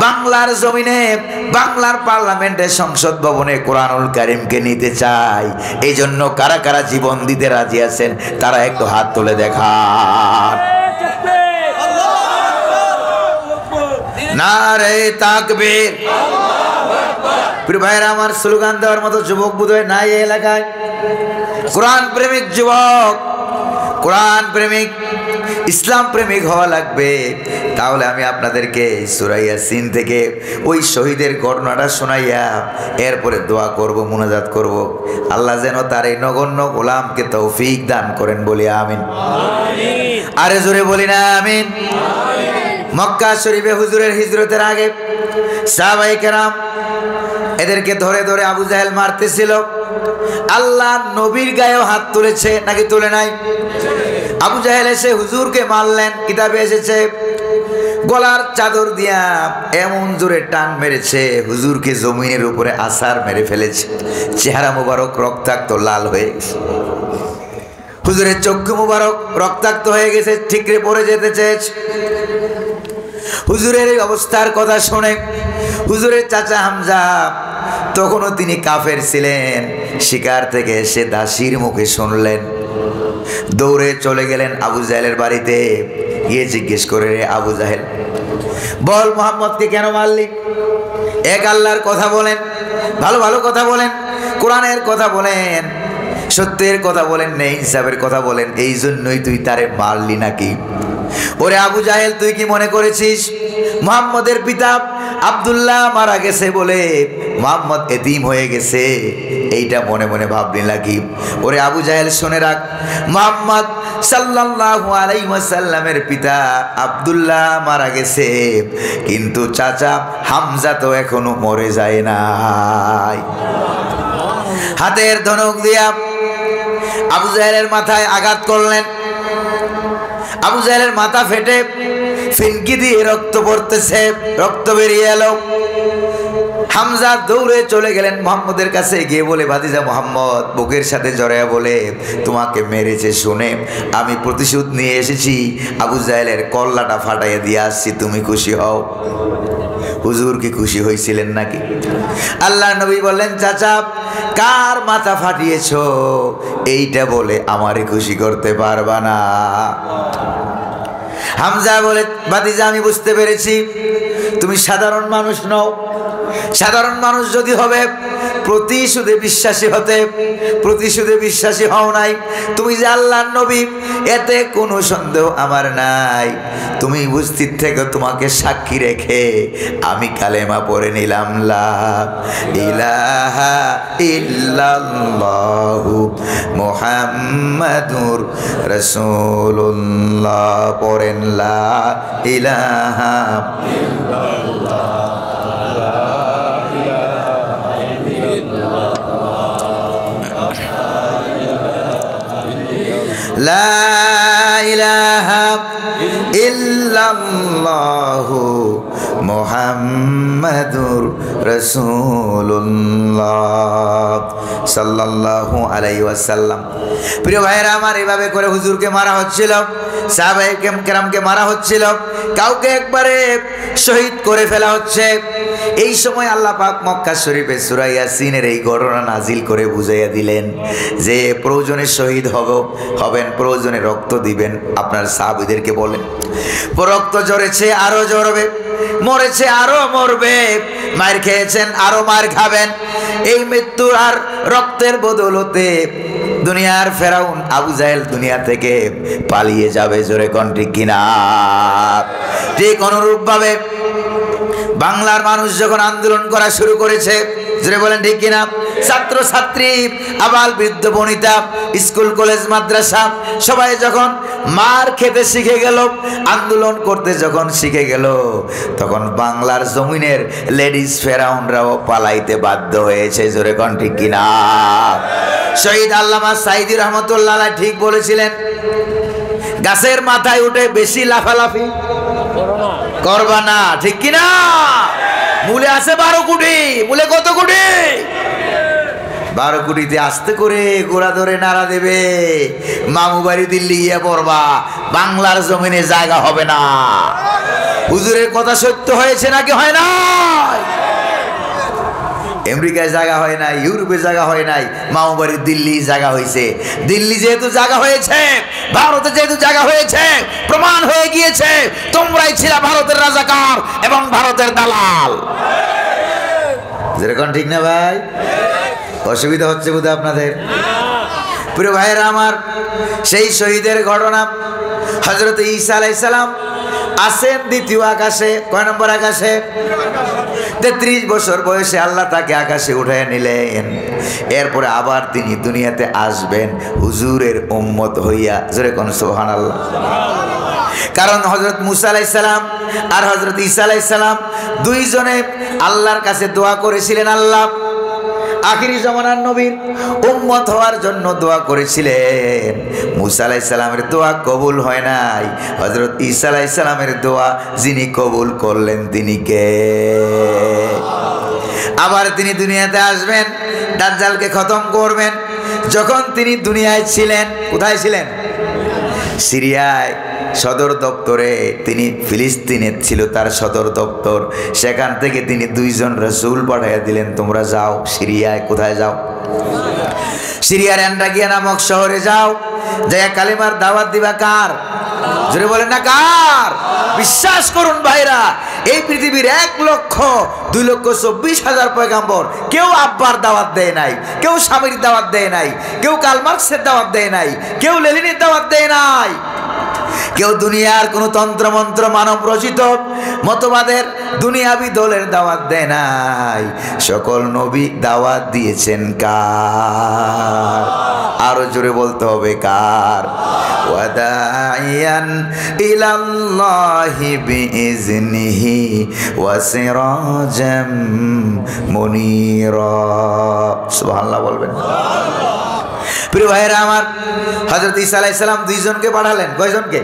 বাংলার জমিনে, বাংলার পার্লামেন্টের সংসদ ভবনে কোরআনুল কারীমকে নিতে চাই। এই জন্য কারা কারা জীবন দিতে রাজি আছেন তারা একটু হাত তুলে দেখান। নারে তাকবীর! প্রিয় ভাইরা আমার, স্লোগান দেওয়ার মতো যুবক বোধহয় নাই এই এলাকায়। কোরআন প্রেমিক যুবক, কোরআন প্রেমিক, ইসলাম প্রেমিক হওয়া লাগবে। তাহলে আমি আপনাদেরকে সূরা ইয়াসিন থেকে ওই শহীদের ঘটনাটা শোনাইয়া এরপরে দোয়া করব, মুনাজাত করব। আল্লাহ যেন তার এই নগণ্য গোলামকে তৌফিক দান করেন, বলি আমিন। আরে জোরে বলি না আমিন। মক্কা শরীফে হুজুরের হিজরতের আগে সাহাবায়ে কেরাম এদেরকে ধরে ধরে আবু জাহেল মারতেছিল। আল্লাহ নবীর গায়েও হাত তুলেছে নাকি তুলে নাই? আবু জাহেল এসে হুজুরকে মারলেন, কিতাবে এসেছে গলার চাদর দিয়া এমন জোরে টান মেরেছে হুজুরকে জমিনের উপরে আছাড় মেরে ফেলেছে। চেহারা মুবারক রক্তাক্ত লাল হয়ে গেছে, হুজুরের চক্ষু মুবারক রক্তাক্ত হয়ে গেছে, ঠিকরে পড়ে যেতে চেয়েছে। হুজুরের এই অবস্থার কথা শুনে হুজুরের চাচা হামজা, তখনও তিনি কাফের ছিলেন, শিকার থেকে এসে দাসীর মুখে শুনলেন, দৌড়ে চলে গেলেন আবু জাহেলের বাড়িতে। গিয়ে জিজ্ঞেস করে, রে আবু জাহেল, বল মুহাম্মদকে কেন মারলি? এক আল্লাহর কথা বলেন, ভালো ভালো কথা বলেন, কোরআনের কথা বলেন, সত্যের কথা বলেন, নেই ইনসাফের কথা বলেন, এই জন্যই তুই তারে মারলি নাকি? ওরে আবু জাহেল, তুই কি মনে করেছিস মুহাম্মদের পিতা আব্দুল্লাহ মারা গেছে বলে মুহাম্মদ এতিম হয়ে গেছে, এইটা মনে মনে ভাবলি নাকি? ওরে আবু জাহেল শুনে রাখ, মুহাম্মদ সাল্লাল্লাহু আলাইহি ওয়াসাল্লামের পিতা আব্দুল্লাহ মারা গেছে, কিন্তু চাচা হামজা তো এখনো মরে যায় নাই। হাতের ধনুক দিয়া আবু জাহেলের মাথায় আঘাত করলেন। আবু জাহেলের মাথা ফেটে ফিনকি দিয়ে রক্ত পড়তেছে, রক্ত বেরিয়ে এলো। হামজা দৌড়ে চলে গেলেন মুহাম্মদের কাছে, গিয়ে বলে, ভাতিজা মুহাম্মদ, বুকের সাথে জড়ায়া বলে, তোমাকে মেরেছে শুনে আমি প্রতিশোধ নিয়ে এসেছি, আবু জাহেলের কল্লাটা ফাটাইয়া দিয়ে আসছি, তুমি খুশি হও। হুজুর কি খুশি হয়েছিলেন নাকি? আল্লাহ নবী বললেন, চাচা কার মাথা ফাটিয়েছো এইটা বলে আমারে খুশি করতে পারবা না। হামজা বলে, ভাতিজা আমি বুঝতে পেরেছি তুমি সাধারণ মানুষ নও। সাধারণ মানুষ যদি হবে প্রতিশোধে বিশ্বাসী হতে, প্রতিশোধে বিশ্বাসী হও নাই। তুমি যে আল্লাহর নবী এতে কোনো সন্দেহ আমার নাই। তুমি উপস্থিত থেকে তোমাকে সাক্ষী রেখে আমি কালেমা পড়ে নিলাম, লা ইলাহা ইল্লাল্লাহু মুহাম্মাদুর রাসূলুল্লাহ। পড়েন লা ইলাহা লা ইলাহা ইল্লাল্লাহু মুহাম্মাদুর রাসূলুল্লাহ সাল্লাল্লাহু আলাইহি ওয়াসাল্লাম। প্রিয় ভাইরা আমার, এভাবে করে হুজুরকে মারা হচ্ছিল, সাহাবায়ে কেরামকে মারা হচ্ছিল, কাউকে একবারে শহীদ করে ফেলা হচ্ছে। এই সময় আল্লাহ পাক মক্কা শরীফে সূরা ইয়াসিনের এই ঘটনা নাজিল করে বুঝাইয়া দিলেন যে প্রয়োজনে শহীদ হবেন, প্রয়োজনে রক্ত দিবেন। আপনার সাহাবীদেরকে বলেন, রক্ত ঝরেছে আরো ঝরবে, মরেছে আরো মরবে, মার খেয়েছেন আরো মার খাবেন। এই মৃত্যু আর রক্তের বদৌলতে দুনিয়ার ফেরাউন আবু জাহেল দুনিয়া থেকে পালিয়ে যাবে। জোরে কোন ঠিক কিনা? ঠিক অনুরূপ ভাবে বাংলার মানুষ যখন আন্দোলন করা শুরু করেছে, জোরে বলেন ঠিক কিনা, ছাত্র ছাত্রী আবাল বৃদ্ধ বনিতা, স্কুল কলেজ মাদ্রাসা সবাই যখন মার খেতে শিখে গেল, আন্দোলন করতে যখন শিখে গেল, তখন বাংলার জমিনের লেডিস ফেরাউনরাও পালাইতে বাধ্য হয়েছে। জোরে কোন ঠিক কিনা? শহীদ আল্লামা সাইদি রহমতুল্লাহ আলাইহি ঠিক বলেছিলেন, গাছের মাথায় উঠে বেশি লাফালাফি করবা না, ঠিক কিনা? মূলে আছে 12 কোটি। মূলে কত কোটি? 12 কোটিতে আস্তে করে গোড়া ধরে নাড়া দেবে, মামু বাড়ি দিল্লি গিয়ে পড়বা, বাংলার জমিনে জায়গা হবে না। হুজুরের কথা সত্য হয়েছে নাকি হয় না? আমেরিকায় জায়গা হয় নাই, ইউরোপে জায়গা হয় নাই, মামু বাড়ি দিল্লি জায়গা হয়েছে। দিল্লি যেহেতু জায়গা হয়েছে, ভারতে যেহেতু জায়গা হয়েছে, প্রমাণ হয়ে গিয়েছে তোমরাই ছিলা ভারতের রাজাকার এবং ভারতের দালাল। যেরকম ঠিক না ভাই? অসুবিধা হচ্ছে বোধহয় আপনাদের? প্রিয় ভাইয়েরা আমার, সেই শহীদের ঘটনা, হযরত ঈসা আলাইহিস সালাম আসেন দ্বিতীয় আকাশে। কয় নম্বর আকাশে? 33 বছর বয়সে আল্লাহ তাকে আকাশে উঠায় নিলেন। এরপরে আবার তিনি দুনিয়াতে আসবেন হুজুরের উম্মত হইয়া। জোরে কোন সুবহানাল্লাহ। কারণ হযরত মুসা আলাইহিস সালাম আর হযরত ঈসা আলাইহিস সালাম দুইজনে আল্লাহর কাছে দোয়া করেছিলেন, আল্লাহ আখিরি জামানার নবীর উম্মত হওয়ার জন্য দোয়া করেছিলেন। মুসা আলাইহিস সালামের দোয়া কবুল হয় নাই, হযরত ঈসা আলাইহিস সালামের দোয়া যিনি কবুল করলেন তিনি কে? আবার তিনি দুনিয়াতে আসবেন, দাজ্জালকে খতম করবেন। যখন তিনি দুনিয়ায় ছিলেন, কোথায় ছিলেন? সিরিয়ায় সদর দপ্তরে। তিনি ফিলিস্তিনে ছিল তার সদর দপ্তর। সেখান থেকে তিনি 2 জন রাসূল পাঠিয়ে দিলেন, তোমরা যাও সিরিয়ায়। কোথায় যাও? সিরিয়ার অ্যান্টাকিয়া নামক শহরে যাও, যে কালিমার দাওয়াত দিবা। কার? জোরে বলেন না কার? বিশ্বাস করুন ভাইরা, এই পৃথিবীর 1,02,24,000 পয়গাম্বর কেউ আব্বার দাওয়াত দেয় নাই, কেউ স্বামীর দাওয়াত দেয় নাই, কেউ কার্ল মার্কসের দাওয়াত দেয় নাই, কেউ লেনিনের দাওয়াত দেয় নাই, কেউ দুনিয়ার কোনো তন্ত্রমন্ত্র মানব রচিত মতবাদের দুনিয়াবি দলের দাওয়াত দেয় নাই। সকল নবী দাওয়াত দিয়েছেন কার? আরো জোরে বলতে হবে কার? ওয়াদাইয়ান ইলাল্লাহি বিইজনিহি ওয়া সিরাজাম মুনীরা। সুবহানাল্লাহ বলবেন। প্রিয় ভাইরা আমার, হযরত ঈসা আলাইহিস সালাম দুইজনকে পাঠালেন। কয়জনকে?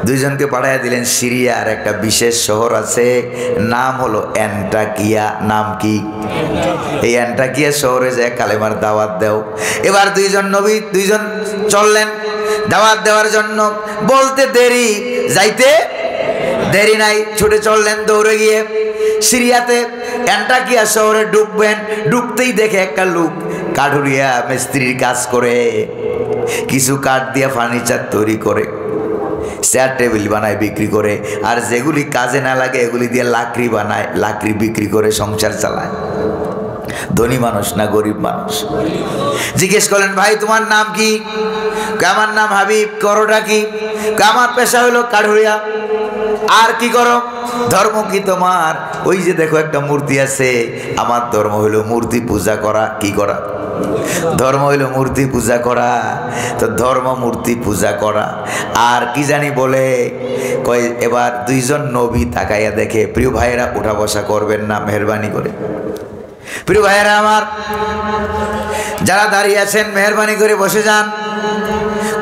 দুইজনকে পাঠিয়ে দিলেন সিরিয়ার একটা বিশেষ শহর আছে, নাম হলো অ্যান্টাকিয়া। নাম কি? এই অ্যান্টাকিয়া শহরে যায় কালেমার দাওয়াত দাও। এবার দুইজন নবী দুইজন চললেন দাওয়াত দেওয়ার জন্য। বলতে দেরি, যাইতে দেরি নাই, ছুটে চললেন দৌড়ে গিয়ে সিরিয়াতে অ্যান্টাকিয়া শহরে ঢুকবেন। ঢুকতেই দেখে একটা লোক কাঠুরিয়া মিস্ত্রির কাজ করে, কিছু কাঠ দিয়ে ফার্নিচার তৈরি করে, চেয়ার টেবিল বানায় বিক্রি করে, আর যেগুলি কাজে না লাগে এগুলি দিয়ে লাকড়ি বানায়, লাকড়ি বিক্রি করে সংসার চালায়। ধনী মানুষ না গরিব মানুষ? জিজ্ঞেস করলেন, ভাই তোমার নাম কি? আমার নাম হাবিব। করোটা কি? আমার পেশা হলো কাঠুরিয়া। আর কি করো? ধর্ম কি তোমার? ওই যে দেখো একটা মূর্তি আছে, আমার ধর্ম হলো মূর্তি পূজা করা। কি করা? ধর্ম হইল মূর্তি পূজা করা। তো ধর্ম মূর্তি পূজা করা। আর কি জানি বলে কয়। এবার দুইজন নবী তাকাইয়া দেখে। প্রিয় ভাইয়েরা, উঠা বসা করবেন না মেহরবানি করে। প্রিয় ভাইয়েরা আমার, যারা দাঁড়িয়ে আছেন মেহরবানি করে বসে যান,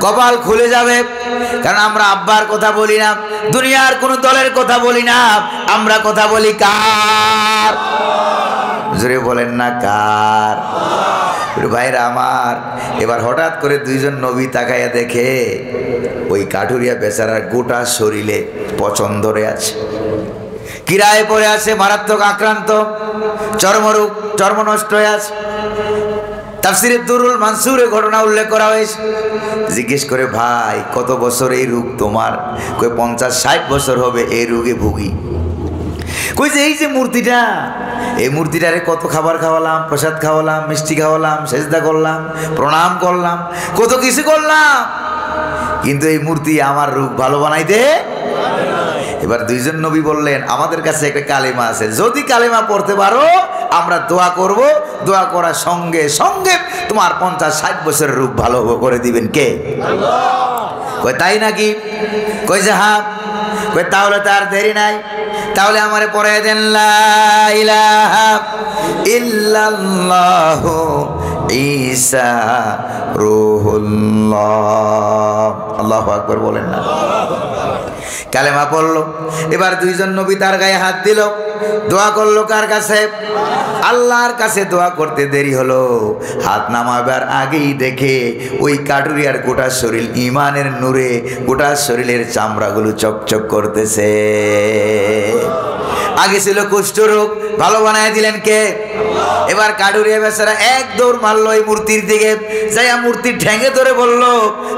কপাল খুলে যাবে। কারণ আমরা আব্বার কথা বলি না, দুনিয়ার কোন দলের কথা বলি না, আমরা কথা বলি কার? জোরে বলেন না কার? ভাইরা আমার, এবার হঠাৎ করে দুইজন নবী তাকাইয়া দেখে ওই কাঠুরিয়া বেচারার গোটা শরীরে পচন ধরে আছে, কিরায় পড়ে আছে, মারাত্মক আক্রান্ত, চর্মরোগ, চর্ম নষ্ট হয়ে আছে। তাফসিরে দুরুল মানসুরে ঘটনা উল্লেখ করা হয়েছে। জিজ্ঞেস করে, ভাই কত বছর এই রোগ তোমার? কই 50-60 বছর হবে এই রোগে ভুগি। কই যে এই যে মূর্তিটা, এই মূর্তিটারে কত খাবার খাওয়ালাম, প্রসাদ খাওয়ালাম, মিষ্টি খাওয়ালাম, সেজদা করলাম, প্রণাম করলাম, কত কিছু করলাম, কিন্তু এই মূর্তি আমার রোগ ভালো বানাইতে। এবার দুইজন নবী বললেন, আমাদের কাছে একটা কালেমা আছে, যদি কালেমা পড়তে পারো আমরা দোয়া করব, দোয়া করার সঙ্গে সঙ্গে তোমার 50-60 বছরের রোগ ভালো করে দিবেন। কে? কই তাই নাকি? কই যে হ্যাঁ। কই তাহলে তার দেরি নাই, তাহলে আমারে পড়ায় দেন লা ইলাহা ইল্লাল্লাহু ঈসা রূহুল্লাহ। আল্লাহু আকবার বলেন না? কালেমা পড়লো। এবার দুইজন নবী তার গায়ে হাত দিল, দোয়া করলো। কার কাছে? আল্লাহর কাছে। দোয়া করতে দেরি হলো, হাত নামাবার আগেই দেখে ওই কাঠুরিয়ার গোটা শরীর ইমানের নূরে, গোটা শরীরের চামড়াগুলো চকচক করতেছে। আগে ছিল কুষ্ঠরোগ, ভালো বানায় দিলেন কে? এবার কাঠুরিয়া বেচারা এক দৌড় মারলো এই মূর্তির দিকে, যাইয়া মূর্তির ঠ্যাঙে ধরে বলল,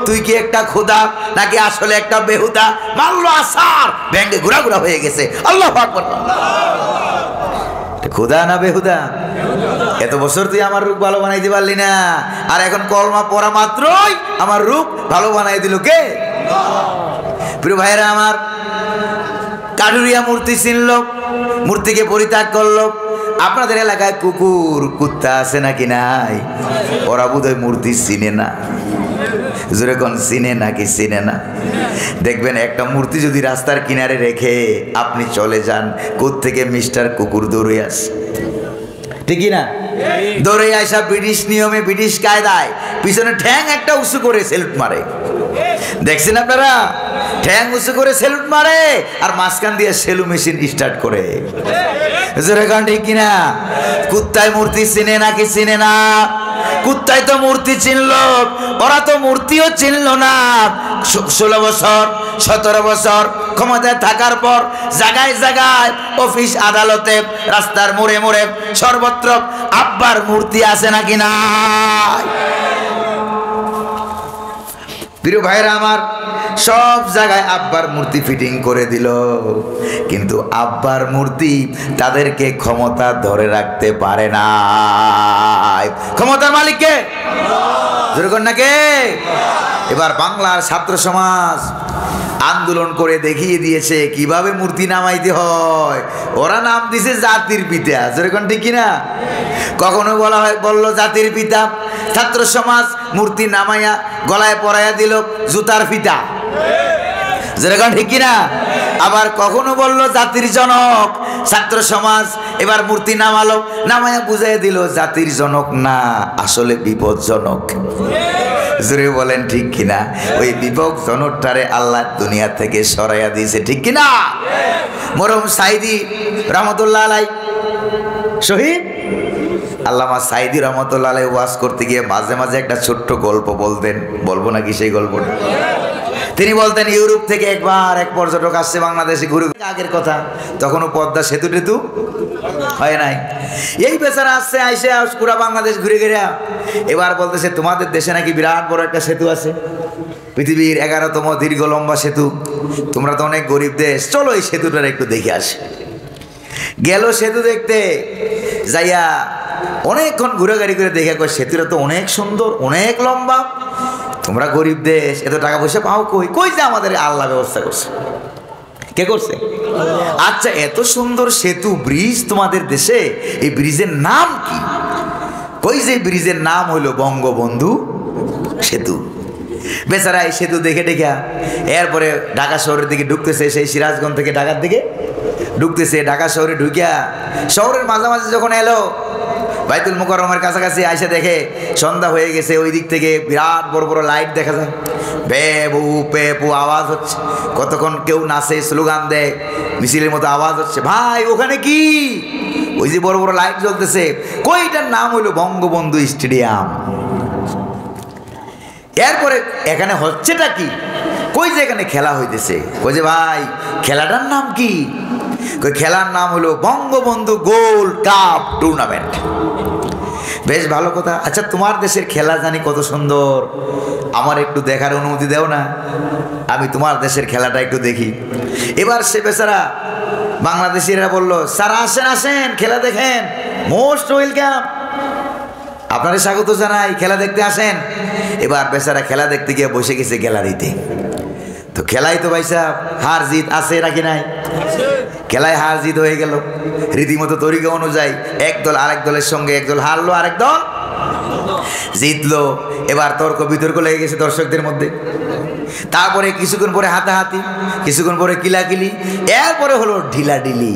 তুই কি একটা খোদা নাকি আসলে একটা বেহুদা? মারলো আসার, ভেঙে ঘুরা ঘুরা হয়ে গেছে। আল্লাহু আকবার। খোদা না বেহুদা? এত বছর তুই আমার রূপ ভালো বানাইতে পারলি না, আর এখন কলমা পড়া মাত্রই আমার রূপ ভালো বানাই দিল কে? প্রিয় ভাইরা আমার, কাঠুরিয়া মূর্তি চিনল, মূর্তিকে পরিত্যাগ করলো। আপনাদের এলাকায় কুকুর কুত্তা আছে নাকি নাই? ওরা বোধহয় মূর্তি চিনে না। জোরে কোন চিনে নাকি চিনে না? দেখবেন একটা মূর্তি যদি রাস্তার কিনারে রেখে আপনি চলে যান, কোত্থেকে মিস্টার কুকুর দৌড়ে আসে, ঠিকই না? দৌড়ে আসা ব্রিটিশ নিয়মে, ব্রিটিশ কায়দায় পিছনে ঠ্যাং একটা উঁচু করে সেলুট মারে। দেখছেন আপনারা? ঠ্যাং উঁচু করে সেলুট মারে, আর মাঝখান দিয়ে সেলু মেশিন স্টার্ট করে। ঠিক কিনা? কুত্তায় মূর্তি চিনে নাকি চিনে না? কুত্তায় তো মূর্তি চিনল, ওরা তো মূর্তিও চিনল না। 16 বছর 17 বছর ক্ষমতায় থাকার পর জায়গায় জায়গায়, অফিস আদালতে, রাস্তার মোড়ে মোড়ে, সর্বত্র আব্বার মূর্তি আছে নাকি নাই? প্রিয় ভাইরা আমার, সব জায়গায় আব্বার মূর্তি ফিটিং করে দিল, কিন্তু আব্বার মূর্তি তাদেরকে ক্ষমতা ধরে রাখতে পারে না। ক্ষমতার মালিক কে? যেরকম না কে? এবার বাংলার ছাত্র সমাজ আন্দোলন করে দেখিয়ে দিয়েছে কিভাবে মূর্তি নামাইতে হয়। ওরা নাম দিছে জাতির পিতা, যেরকম ঠিক কিনা? কখনো বলা হয়, বলল জাতির পিতা, ছাত্র সমাজ মূর্তি নামাইয়া গলায় পরাইয়া দিল জুতার পিতা, যেরকম ঠিক কিনা? আবার কখনো বলল জাতির জনক, ছাত্র সমাজ এবার মূর্তি নামালো, নামাইয়া বুঝাই দিল জাতির জনক না, আসলে বিপজ্জনক। জোরে বলেন ঠিক কিনা? ওই বিপজ্জনকটারে আল্লাহ দুনিয়া থেকে সরাইয়া দিয়েছে, ঠিক কিনা? মরহুম সাইদি রহমতুল্লাহ আলাই শহীদ আল্লামা সাইদি রহমতুল্লাহ আলাই ওয়াজ করতে গিয়ে মাঝে মাঝে একটা ছোট্ট গল্প বলতেন, বলবো নাকি সেই গল্পটা? তিনি বলতেন ইউরোপ থেকে একবার এক পর্যটক আসছে বাংলাদেশে ঘুরে, আগের কথা, তখনও পদ্মা সেতু টেতু হয় নাই। এই বেচারা আসছে, আইসে পুরা বাংলাদেশ ঘুরে ঘিরে এবার বলতেছে তোমাদের দেশে নাকি বিরাট বড় একটা সেতু আছে, পৃথিবীর 11তম দীর্ঘ লম্বা সেতু, তোমরা তো অনেক গরিব দেশ, চলো এই সেতুটার একটু দেখে আসি। গেল সেতু দেখতে, যাইয়া অনেকক্ষণ ঘুরাঘুরি করে দেখে কই সেতুটা তো অনেক সুন্দর, অনেক লম্বা, তোমরা গরিব দেশ, এত টাকা পয়সা পাও কই? কই যে আমাদের আল্লাহ ব্যবস্থা করছে। কে করছে? আচ্ছা, এত সুন্দর সেতু, ব্রিজ তোমাদের দেশে, এই ব্রিজের নাম কি? কই যে ব্রিজের নাম হলো বঙ্গবন্ধু সেতু। বেচারা এই সেতু দেখে দেখে এরপরে ঢাকা শহরের দিকে ঢুকতেছে, সেই সিরাজগঞ্জ থেকে ঢাকার দিকে ঢুকতেছে। ঢাকা শহরে ঢুকিয়া শহরের মাঝামাঝি যখন এলো, বাইতুল মুকাররমের কাছাকাছি আইসা দেখে সন্ধ্যা হয়ে গেছে। ওই দিক থেকে বিরাট বড় বড় লাইট দেখা যায়, বেবু পেপু আওয়াজ হচ্ছে, কতক্ষণ কেউ নাচে, স্লোগান দেয়, মিছিলের মতো আওয়াজ হচ্ছে। ভাই ওখানে কি? ওই যে বড় বড় লাইট জ্বলতেছে, কইটার নাম হইলো বঙ্গবন্ধু স্টেডিয়াম। এরপরে এখানে হচ্ছেটা কি? কই যে এখানে খেলা হইতেছে। কই যে ভাই খেলাটার নাম কি? কই খেলার নাম হলো বঙ্গবন্ধু গোল্ড কাপ টুর্নামেন্ট। বেশ ভালো কথা। আচ্ছা, তোমার দেশের খেলা জানি কত সুন্দর, আমার একটু দেখার অনুমতি দেও না, আমি তোমার দেশের খেলাটা একটু দেখি। এবার সে বেচারা বাংলাদেশিরা বলল, স্যার আসেন আসেন, খেলা দেখেন, মোস্ট ওয়েলকাম, আপনাদের স্বাগত জানাই, খেলা দেখতে আসেন। এবার বেচারা খেলা দেখতে গিয়ে বসে গেছে গ্যালারিতে। তো খেলাই তো ভাই সাহেব হার জিত আছে নাকি নাই? খেলায় হার জিত হয়ে গেল রীতিমতো তরিকা অনুযায়ী। একদল আরেক দলের সঙ্গে, একদল হারলো আরেক দল জিতলো। এবার তর্ক বিতর্ক লেগে গেছে দর্শকদের মধ্যে। তারপরে কিছুক্ষণ পরে হাতাহাতি, কিছুক্ষণ পরে কিলাকিলি, এরপরে হলো ঢিলাঢিলি।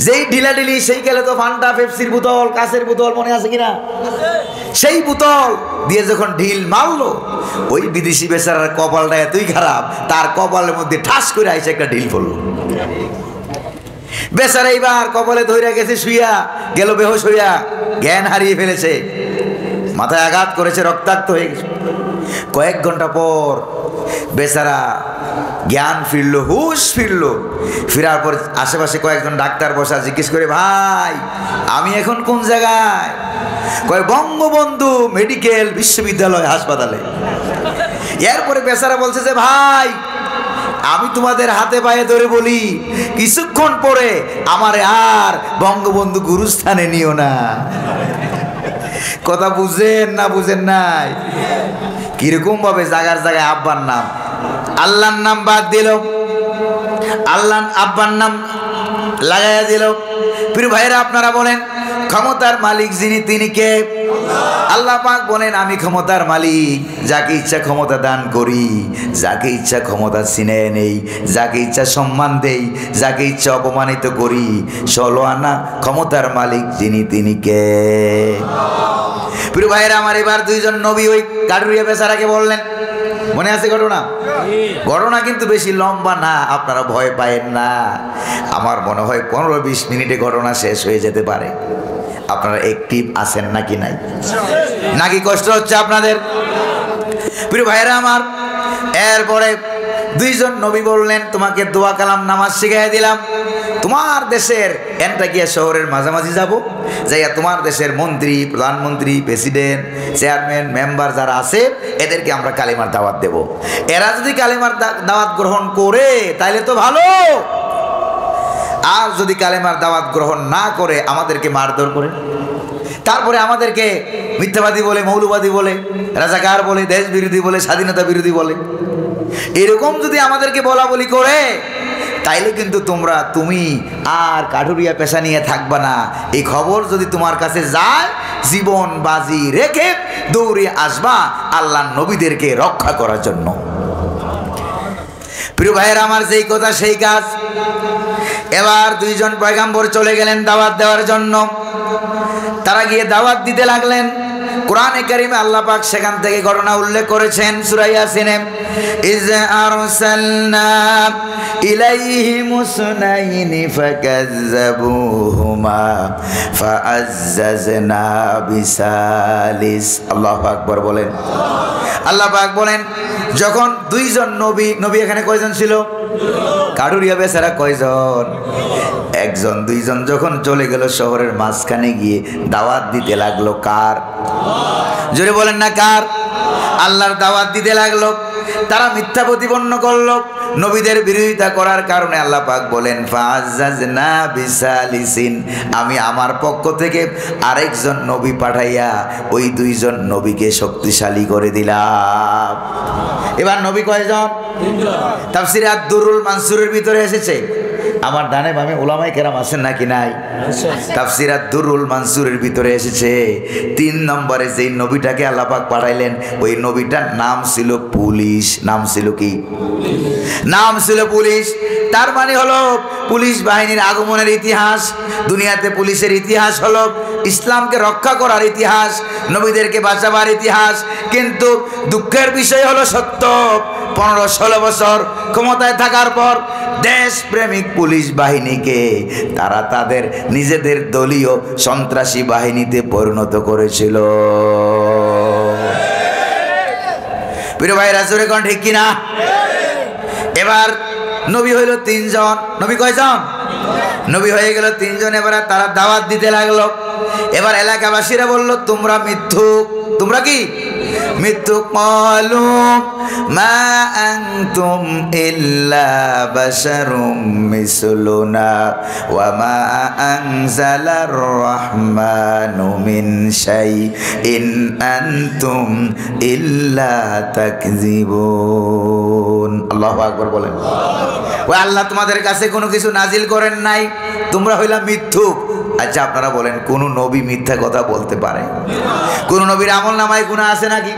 যেই ঢিলাঢিলি, সেই গেলে তো ফান্টা পেপসির বোতল, কাঁচের বোতল, মনে আছে কিনা? সেই বোতল দিয়ে যখন ঢিল মারলো, ওই বিদেশি বেচারার কপালটা এতই খারাপ, তার কপালের মধ্যে ঠাস করে আইসে একটা ঢিল পড়লো। বেচারা এইবার কপালে ধইরা গেছে, শুইয়া গেল বেহুশ হইয়া, জ্ঞান হারিয়ে ফেলেছে, মাথায় আঘাত করেছে, রক্তাক্ত হয়ে গেছে। কয়েক ঘন্টা পর বেচারা জ্ঞান ফিরলো, হুশ ফিরলো। ফিরার পর আশেপাশে কয়েকজন ডাক্তার বসা, জিজ্ঞেস করে, ভাই আমি এখন কোন জায়গায়? কয় বঙ্গবন্ধু মেডিকেল বিশ্ববিদ্যালয় হাসপাতালে। এরপরে বেচারা বলছে যে, ভাই আমি তোমাদের হাতে পায়ে ধরে বলি, কিছুক্ষণ পরে আমারে আর বঙ্গবন্ধু গুরুস্থানে নিও না। কথা বুঝেন না? বুঝেন নাই? কিরকম ভাবে জায়গার জায়গায় আব্বার নাম, আল্লাহর নাম বাদ দিল, আল্লাহ আব্বার নাম লাগাইয়া দিল। প্রিয় ভাইরা, আপনারা বলেন ক্ষমতার মালিক যিনি, তিনি কে? আল্লাহ পাক বলেন, আমি ক্ষমতার মালিক, যাকে ইচ্ছা ক্ষমতা দান করি, যাকে ইচ্ছা ক্ষমতা ছিনিয়ে নেই, যাকে ইচ্ছা সম্মান দেই, যাকে ইচ্ছা অপমানিত করি। 16 আনা ক্ষমতার মালিক যিনি, তিনি কে? প্রিয় ভাইরা আমার, এবার দুইজন নবী ওই গাড়ুরিয়া বেচারাকে বললেন, মনে আছে ঘটনা? ঘটনা কিন্তু বেশি লম্বা না, আপনারা ভয় পায়েন না। আমার মনে হয় 15-20 মিনিটে ঘটনা শেষ হয়ে যেতে পারে। আপনারা অ্যাক্টিভ আছেন নাকি নাই? নাকি কষ্ট হচ্ছে আপনাদের? প্রিয় ভাইরা আমার, এরপরে দুইজন নবী বললেন, তোমাকে দোয়া কালাম নামাজ শিখাই দিলাম, তোমার দেশের এন্টাকিয়া শহরের মাঝামাঝি যাব, যাইয়া তোমার দেশের মন্ত্রী, প্রধানমন্ত্রী, প্রেসিডেন্ট, চেয়ারম্যান, মেম্বার যারা আছে এদেরকে আমরা কালিমার দাওয়াত দেব। এরা যদি কালিমার দাওয়াত গ্রহণ করে তাইলে তো ভালো, আর যদি কালিমার দাওয়াত গ্রহণ না করে আমাদেরকে মারধর করে, তারপরে আমাদেরকে মিথ্যাবাদী বলে, মৌলবাদী বলে, রাজাকার বলে, দেশ বিরোধী বলে, স্বাধীনতা বিরোধী বলে, এরকম যদি আমাদেরকে বলা বলি করে তাইলে কিন্তু তুমি আর কাঠুরিয়া পেশা নিয়ে থাকবা না। এই খবর যদি তোমার কাছে যায়, জীবন বাজি রেখে দৌড়ে আসবা আল্লাহর নবীদেরকে রক্ষা করার জন্য। প্রিয় ভাইয়ের আমার, যেই কথা সেই কাজ। এবার দুইজন পয়গাম্বর চলে গেলেন দাওয়াত দেওয়ার জন্য। তারা গিয়ে দাওয়াত দিতে লাগলেন। কোরআনে কারিমে আল্লাহ পাক সেখান থেকে ঘটনা উল্লেখ করেছেন সূরা ইয়াসিনে, ইজ আরসালনা ইলাইহিম সুনাইনি ফাকাযযাবুহুমা ফাআজ্জাজনা বিসালিস। আল্লাহু আকবার বলেন। আল্লাহ পাক বলেন, যখন দুইজন নবী এখানে কয়জন ছিল? কাঠুরিয়া বেচারা কয়জন? একজন। দুইজন যখন চলে গেল শহরের মাঝখানে গিয়ে দাওয়াত দিতে লাগলো। কার? জোরে বলেন না কার? আল্লাহর দাওয়াত দিতে লাগলো। তারা মিথ্যা প্রতিপন্ন করলো, নবীদের বিরোধিতা করার কারণে আল্লাহ পাক বলেন, ফাআজ্জাজনা বিসালিসিন, আমি আমার পক্ষ থেকে আরেকজন নবী পাঠাইয়া ওই দুইজন নবীকে শক্তিশালী করে দিলাম। এবার নবী কয়জন? তাফসিরে আদ-দুরুল মানসুরের ভিতরে এসেছে। আমার ডানে বামে উলামায়ে কেরাম আছেন নাকি নাই? তাফসির আদ-দুরুল মানসুরের ভিতরে এসেছে 3 নম্বরে যেই নবীটাকে আল্লাহ পাক পাঠাইলেন ওই নবীটার নাম ছিল পুলিশ। নাম ছিল কি? নাম ছিল পুলিশ। তার মানে হলো পুলিশ বাহিনীর আগমনের ইতিহাস। দুনিয়াতে পুলিশের ইতিহাস হলো ইসলামকে রক্ষা করার ইতিহাস, নবীদেরকে বাঁচাবার ইতিহাস। কিন্তু দুঃখের বিষয় হলো সত্য, 15-16 বছর ক্ষমতায় থাকার পর দেশপ্রেমিক পুলিশ বাহিনীকে তারা তাদের নিজেদের দলীয় সন্ত্রাসী বাহিনীতে পরিণত করেছিল। প্রিয় ভাইরা, জোরে কোন ঠিক কিনা? এবার নবী হইল 3 জন। নবী কয়জন? নবী হয়ে গেল 3 জন। এবার তারা দাওয়াত দিতে লাগলো। এবার এলাকাবাসীরা বলল, তোমরা মিথ্যুক। তোমরা কি? মিথ্যুক। ক্বালু মা আনতুম ইল্লা বাশারুম মিসলুনা ওয়া মা আনজালার রাহমানু মিন শাইইন আনতুম ইল্লা তাকযিবুন। আল্লাহু আকবার বলেন। ওই আল্লাহ তোমাদের কাছে কোনো কিছু নাজিল করেন নাই, তোমরা হইলা মিথ্যুক। আচ্ছা, আপনারা বলেন, কোন নবী মিথ্যা কথা বলতে পারে? কোন নবীর আমল নামায় গুনাহ আছে নাকি?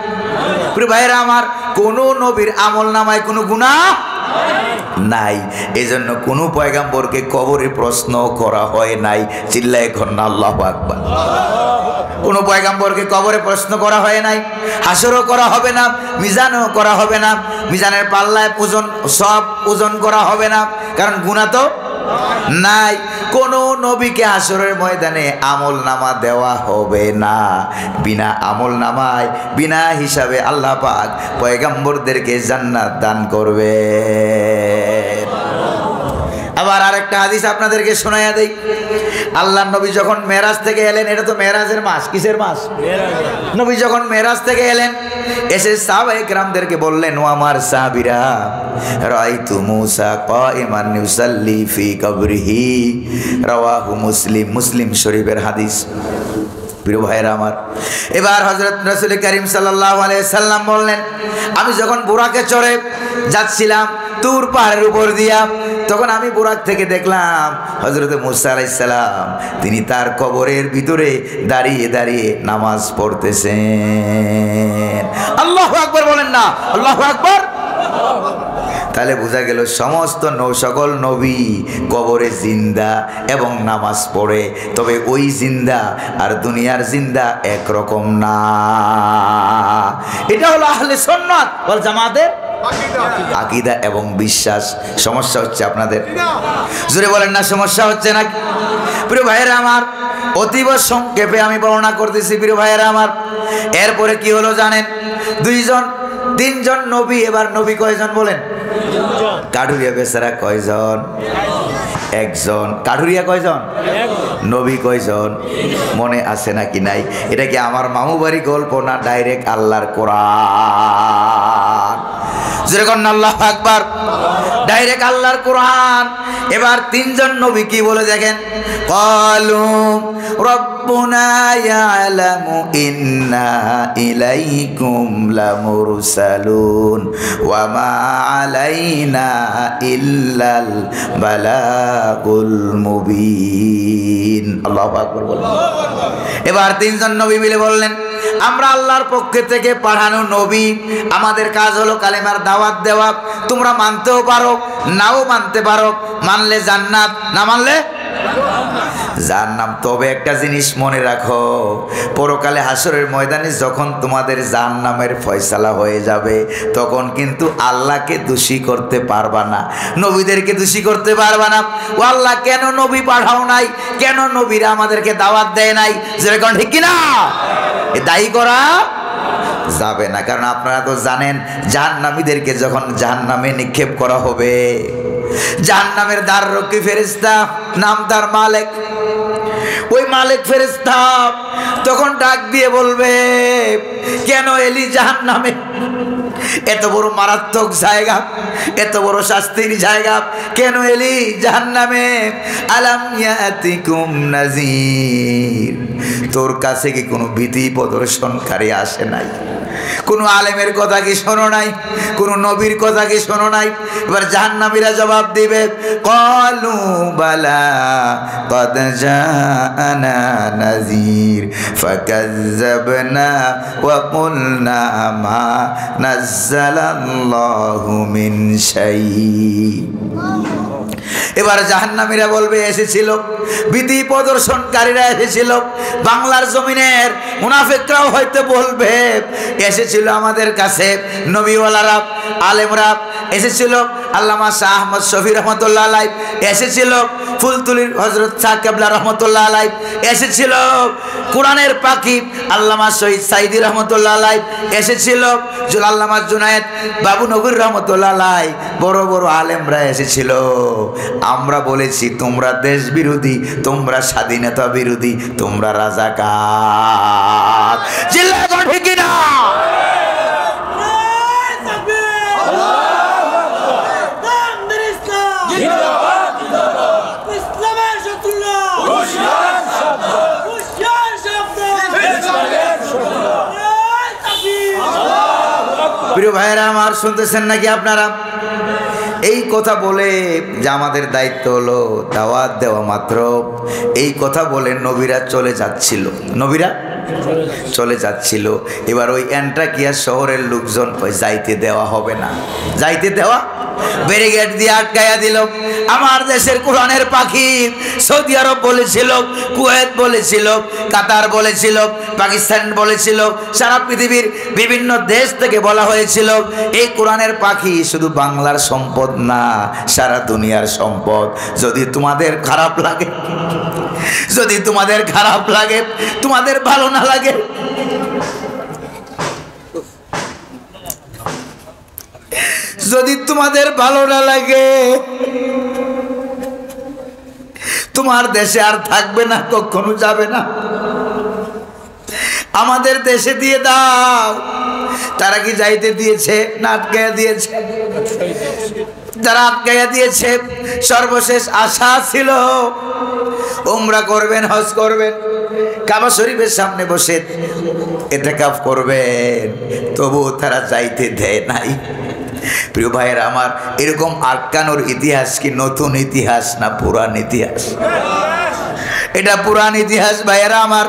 প্রিয় ভাইরা আমার, কোন নবীর আমল নামায় কোনো গুনাহ নাই। এজন্য কোন পয়গাম্বরকে কবরে প্রশ্ন করা হয় নাই। চিল্লায়ে কন্না আল্লাহু আকবার। কোন পয়গাম্বরকে কবরে প্রশ্ন করা হয় নাই, হাসরও করা হবে না, মিজানও করা হবে না, মিজানের পাল্লায় সব ওজন করা হবে না, কারণ গুনাহ তো নাই। কোন নবীকে হাসরের ময়দানে আমল নামা দেওয়া হবে না। বিনা আমল নামায়, বিনা হিসাবে আল্লাহ পাক পয়গম্বরদেরকে জান্নাত দান করবে। আবার আরেকটা হাদিস আপনাদেরকে শোনাইয়া দেই। আল্লাহর নবী যখন মেরাজ থেকে এলেন, এটা তো মেরাজের মাস। কিসের মাস? নবী যখন মেরাজ থেকে এলেন, এসে সাহাবায়ে কেরামদেরকে বললেন, ও আমার সাহাবীরা, রাআইতু মূসা কাইমান ইউসাল্লি ফি কবরিহি, রাওয়াহু মুসলিম। মুসলিম শরীফের হাদিস। প্রিয় ভাইরা আমার, এবার হযরত রাসূল করিম সাল্লাল্লাহু আলাইহি সাল্লাম বললেন, আমি যখন বুরাকে চড়ে যাচ্ছিলাম তুর পাহাড়ের উপর দিয়া, তখন আমি বুরাক থেকে দেখলাম হযরত মূসা আলাইহিস সালাম তিনি তার কবরের ভিতরে দাঁড়িয়ে দাঁড়িয়ে নামাজ পড়তেছেন। আল্লাহু আকবার বলেন না? আল্লাহু আকবার। তাহলে বোঝা গেল সমস্ত সকল নবী কবরে জিন্দা এবং নামাজ পড়ে, তবে ওই জিন্দা আর দুনিয়ার জিন্দা একরকম না। এটা হলো আহলে সুন্নাত ওয়াল জামাতের আকীদা এবং বিশ্বাস। সমস্যা হচ্ছে আপনাদের? জোরে বলেন না, সমস্যা হচ্ছে না? প্রিয় ভাইয়েরা আমার, অতীব সংক্ষেপে আমি বর্ণনা করতেছি প্রিয় ভাইয়েরা আমার। এরপরে কি হলো জানেন? 3জন নবী। এবার নবী কয়জন বলেন? কাঠুরিয়া বেচারা কয়জন? একজন। কাঠুরিয়া কয়জন? নবী কয়জন? মনে আছে নাকি নাই? এটা কি আমার মামু বাড়ি গল্প না ডাইরেক্ট আল্লাহর কোরআন? যেরকম আল্লাহু আকবার, ডাইরেক্ট আল্লাহর কোরআন। এবার তিনজন নবী কি বলে দেখেন, ক্বালু রব্বুনা ইয়ালামু ইন্না ইলাইকুম লামুরসালুন ওয়া মা আলাইনা ইল্লাল বালাগুল মুবিন। আল্লাহু আকবার বলেন। এবার তিনজন নবী মিলে বললেন, আমরা আল্লাহর পক্ষ থেকে পাঠানো নবী, আমাদের কাজ হলো কালেমার দাওয়াত দেওয়া। তোমরা মানতেও পারো, নাও মানতে পারো। মানলে জান্নাত, না মানলে জাহান্নাম। তবে একটা জিনিস মনে রাখো, পরকালে হাসরের ময়দানে যখন তোমাদের জাহান্নামের ফয়সালা হয়ে যাবে, তখন কিন্তু আল্লাহকে দোষী করতে পারবা না, নবীদেরকে দোষী করতে পারবা না। ও আল্লাহ, কেন নবী পাঠাও নাই, কেন নবীরা আমাদেরকে দাওয়াত দেয় নাই, যেরকম ঠিক কিনা দায়ী করা যাবে না। কারণ আপনারা তো জানেন, জাহান্নামীদেরকে যখন জাহান্নামে নিক্ষেপ করা হবে, জাহান্নামের দ্বাররক্ষী ফেরেশতা, নাম তার মালিক, ওই মালিক ফেরেশতা তখন ডাক দিয়ে বলবে, কেন এলি জাহান্নামে? এত বড় মারাত্মক জায়গা, এত বড় শাস্তির জায়গা, কেন এলি জাহান্নামে? আলাম ইয়াতিকুম নাযীর, তোর কাছে কি কোনো ভীতি প্রদর্শনকারী আসে নাই? কোন আলেমের কথা কি শোনো নাই? কোন নবীর কথা কি শোনো নাই? এবার জাহান্নামীরা জবাব দিবে, ক্বালু বালা ক্বাদ জাআনা নাযীর ফাকাযযাবনা ওয়া কুলনা মা নাযালাল্লাহু মিন শাই। এবার জাহান্নামীরা বলবে, এসেছিল, ভীতি প্রদর্শনকারীরা এসেছিল, বাংলার জমিনের মুনাফিকরাও হয়তো বলবে, এসেছিল আমাদের কাছে নবীওয়ালারা, আলেমরা এসেছিল, আল্লামা শাহ আহমদ শফি রহমতুল্লাহ আলাইহি এসেছিল, ফুলতুলির হযরত শাহ কেবলা রহমতুল্লাহ আলাইহি এসেছিল, কোরআনের পাখি আল্লামা শহীদ সাইদি রহমতুল্লাহ আলাইহি এসেছিল, আল্লামা জুনায়েদ বাবু নগরী রহমতুল্লাহ আলাইহি, বড় বড় আলেমরা এসেছিল। আমরা বলেছি, তোমরা দেশ বিরোধী, তোমরা স্বাধীনতা বিরোধী, তোমরা রাজাকার। চিল্লায় বলো ঠিক কিনা? প্রিয় ভাইয়েরা আমার, শুনতেছেন নাকি আপনারা? এই কথা বলে যে আমাদের দায়িত্ব হলো দাওয়াত দেওয়া মাত্র, এই কথা বলে নবীরা চলে যাচ্ছিল, নবীরা চলে যাচ্ছিল। এবার ওই অ্যান্টাকিয়া শহরের লোকজন যাইতে দেওয়া হবে না, যাইতে দেওয়া, ব্যারিকেড দিয়ে আটকাইয়া দিল। আমার দেশের কোরআনের পাখি সৌদি আরব বলেছিল, কুয়েত বলেছিল, কাতার বলেছিল, পাকিস্তান বলেছিল, সারা পৃথিবীর বিভিন্ন দেশ থেকে বলা হয়েছিল, এই কোরআনের পাখি শুধু বাংলার সম্পদ না, সারা দুনিয়ার সম্পদ। যদি তোমাদের খারাপ লাগে, যদি তোমাদের খারাপ লাগে, তোমাদের ভালো না লাগে, যদি তোমাদের ভালো না লাগে, তোমার দেশে আর থাকবে না, কখনো যাবে না, আমাদের দেশে দিয়ে দাও। তারা কি যাইতে দিয়েছে না আটকাইয়া দিয়েছে? যারা আটকাইয়া দিয়েছে, সর্বশেষ আশা ছিল উমরা করবেন, হজ করবেন, কাবা শরীফের সামনে বসে ইতিকাফ করবেন, তবু তারা যাইতে দেয় নাই। প্রিয় ভাইয়েরা আমার, এরকম আটকানোর ইতিহাস কি নতুন ইতিহাস না পুরান ইতিহাস? এটা পুরান ইতিহাস ভাইয়েরা আমার।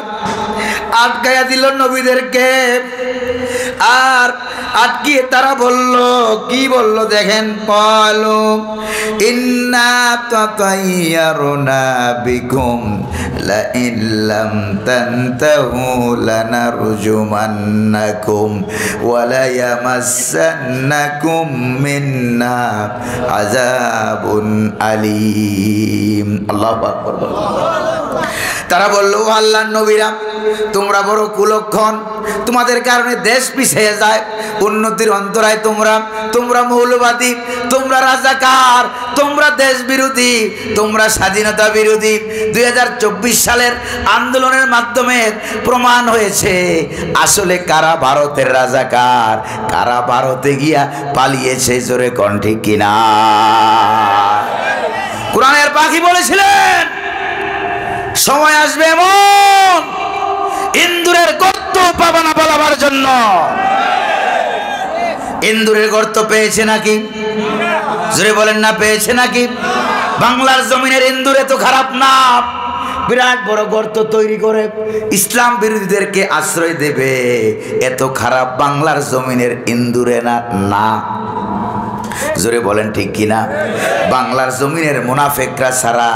আটকাইয়া দিল নবীদেরকে, আর আটকিয়ে তারা বলল, কি বলল দেখেন, ক্বালু ইন্না তাতায়্যারনা বিকুম লা ইন লাম তানতাহু লানারজুমান্নাকুম ওয়া লা ইয়ামাসসান্নাকুম মিন্না আযাবুন আলীম। আল্লাহু আকবার। তারা বলল, ও আল্লাহর নবীরা, তোমরা বড় কুলক্ষণ, তোমাদের কারণে দেশ পিছিয়ে যায়, উন্নতির অন্তরায় তোমরা মৌলবাদী, তোমরা রাজাকার, তোমরা দেশ বিরোধী, তোমরা স্বাধীনতা বিরোধী। 2024 সালের আন্দোলনের মাধ্যমে প্রমাণ হয়েছে আসলে কারা ভারতের রাজাকার, কারা ভারতে গিয়া পালিয়েছে। জোরে কোন ঠিক কিনা? কোরআনের পাখি বলেছিলেন, সময় আসবে এমন ইন্দুরের গর্ত পাবা না বলাবার জন্য। ইন্দুরের গর্ত পেয়েছে নাকি? জোরে বলেন না, পেয়েছে নাকি? বাংলার জমিনের ইন্দুর এত খারাপ না, বিরাট বড় গর্ত তৈরি করে ইসলাম বিরোধীদেরকে আশ্রয় দেবে, এত খারাপ বাংলার জমিনের ইন্দুরে না। জোরে বলেন ঠিক কিনা? বাংলার জমিনের মুনাফিকরা ছাড়া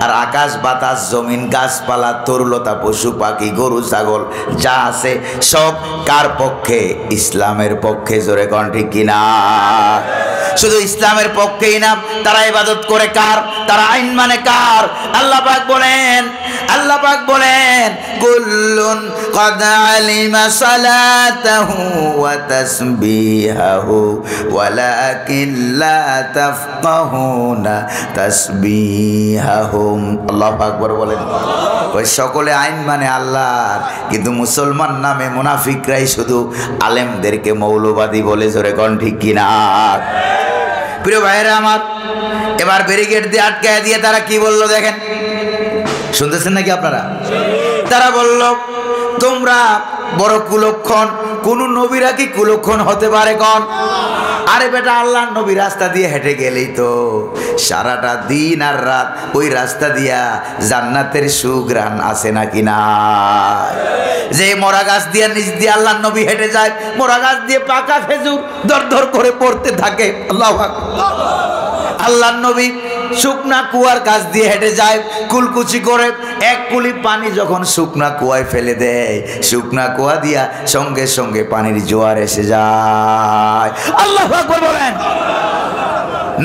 আর আকাশ বাতাস জমিন গাছপালা তরুলতা পশু পাখি গরু ছাগল যা আছে সব কার পক্ষে? ইসলামের পক্ষে। জোরে কোন ঠিক কিনা? শুধু ইসলামের পক্ষেই না, তারা ইবাদত করে কার? তারা আইন মানে কার? আল্লাহ পাক বলেন কুল্লুন ক্বাদ আলিমা সালাতাহু ওয়া তাসবিহাহু ওয়ালাকিন লা তাফকাহুনা তাসবিহাহুম। আল্লাহু আকবার বলেন। ওই সকলে আইন মানে আল্লাহর, কিন্তু মুসলমান নামে মুনাফিকরাই শুধু আলেমদেরকে মৌলবাদী বলে। জোরে কোন ঠিক কিনা? প্রিয় ভাইয়েরা আমার, এবার ব্যারিকেড দিয়ে আটকায় দিয়ে তারা কি বলল দেখেন, শুনতেছেন নাকি আপনারা? তারা বলল, তোমরা বড় কুলক্ষণ, কোন নবীরা কি কুলক্ষণ হতে পারে কোন? আরে বেটা, আল্লাহর নবী রাস্তা দিয়ে হেঁটে গেলেই তো সারাটা দিন আর রাত ওই রাস্তা দিয়া জান্নাতের সুঘ্রাণ আছে নাকি না? যে মরা গাছ দিয়ে নিচ দিয়ে আল্লাহর নবী হেঁটে যায়, মরা গাছ দিয়ে পাকা খেজুর দর দর করে পড়তে থাকে। আল্লাহু আকবার। আল্লাহর নবী শুকনা কুয়ার কাছ দিয়ে হেঁটে যায় কুলকুচি করে, এক কুলি পানি যখন শুকনা কুয়ায় ফেলে দেয়, শুকনা কুয়া দিয়া সঙ্গে সঙ্গে পানির জোয়ার এসে যায়। আল্লাহু আকবার বলেন।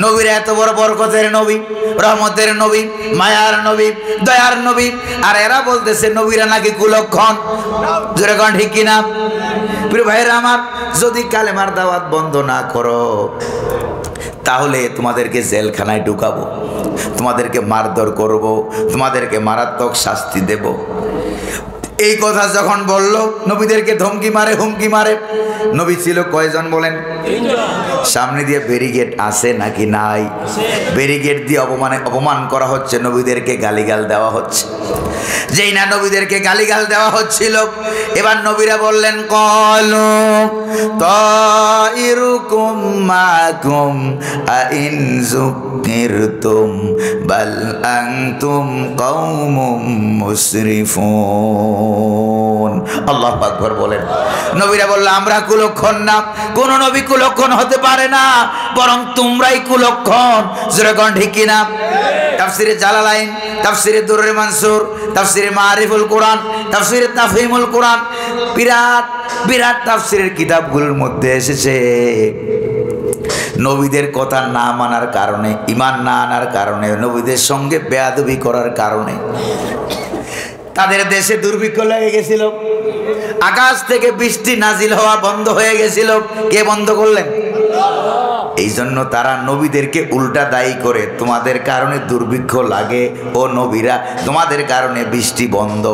নবীর এত বড় বরকতের নবী, রহমতের নবী, মায়ার নবী, দয়ার নবী, আর এরা বলতেছে নবীরা নাকি কুলক্ষণ। জোরে কোন ঠিক কিনা? প্রিয় ভাইরা আমার, যদি কালেমার দাওয়াত বন্ধ না করো তাহলে তোমাদেরকে জেলখানায় ঢুকাবো, তোমাদেরকে মারধর করব, তোমাদেরকে মারাত্মক শাস্তি দেব। এই কথা যখন বলল, নবীদেরকে ধমকি মারে, হুমকি মারে। নবী ছিল কয়জন বলেন? সামনে দিয়ে ব্যারিকেড আছে নাকি নাই? ব্যারিকেড দিয়ে অপমান করা হচ্ছে, নবীদেরকে গালিগাল দেওয়া হচ্ছে। যেই না নবীদেরকে গালিগাল দেওয়া হচ্ছিল, এবার নবীরা বললেন, ক্বালু তাইরুকুম মাকুম আইন যুকিরতুম বাল আনতুম কওমুম মুসরিফুন। আল্লাহু আকবার বলেন। নবীরা বলল, আমরা কুলক্ষণ না, কোন নবী কুলক্ষণ হতে পারে না, বরং তোমরাই কুলক্ষণ। জোরে কোন ঠিক কিনা? তাফসিরে জালালাইন, তাফসিরে দুররে মানসুর, তাফসিরে মারিফুল কোরআন, তাফসিরে তাফহিমুল কোরআন, বিরাট বিরাট তাফসিরের কিতাবগুলোর মধ্যে এসেছে নবীদের কথা না মানার কারণে, ঈমান না আনার কারণে, নবীদের সঙ্গে বেয়াদবি করার কারণে তাদের দেশে দুর্ভিক্ষ লেগে গেছিল, আকাশ থেকে বৃষ্টি নাজিল হওয়া বন্ধ হয়ে গেছিল। কে বন্ধ করলেন? এই জন্য তারা নবীদেরকে উল্টা দায়ী করে, তোমাদের কারণে দুর্ভিক্ষ লাগে ও নবীরা, তোমাদের কারণে বৃষ্টি বন্ধ।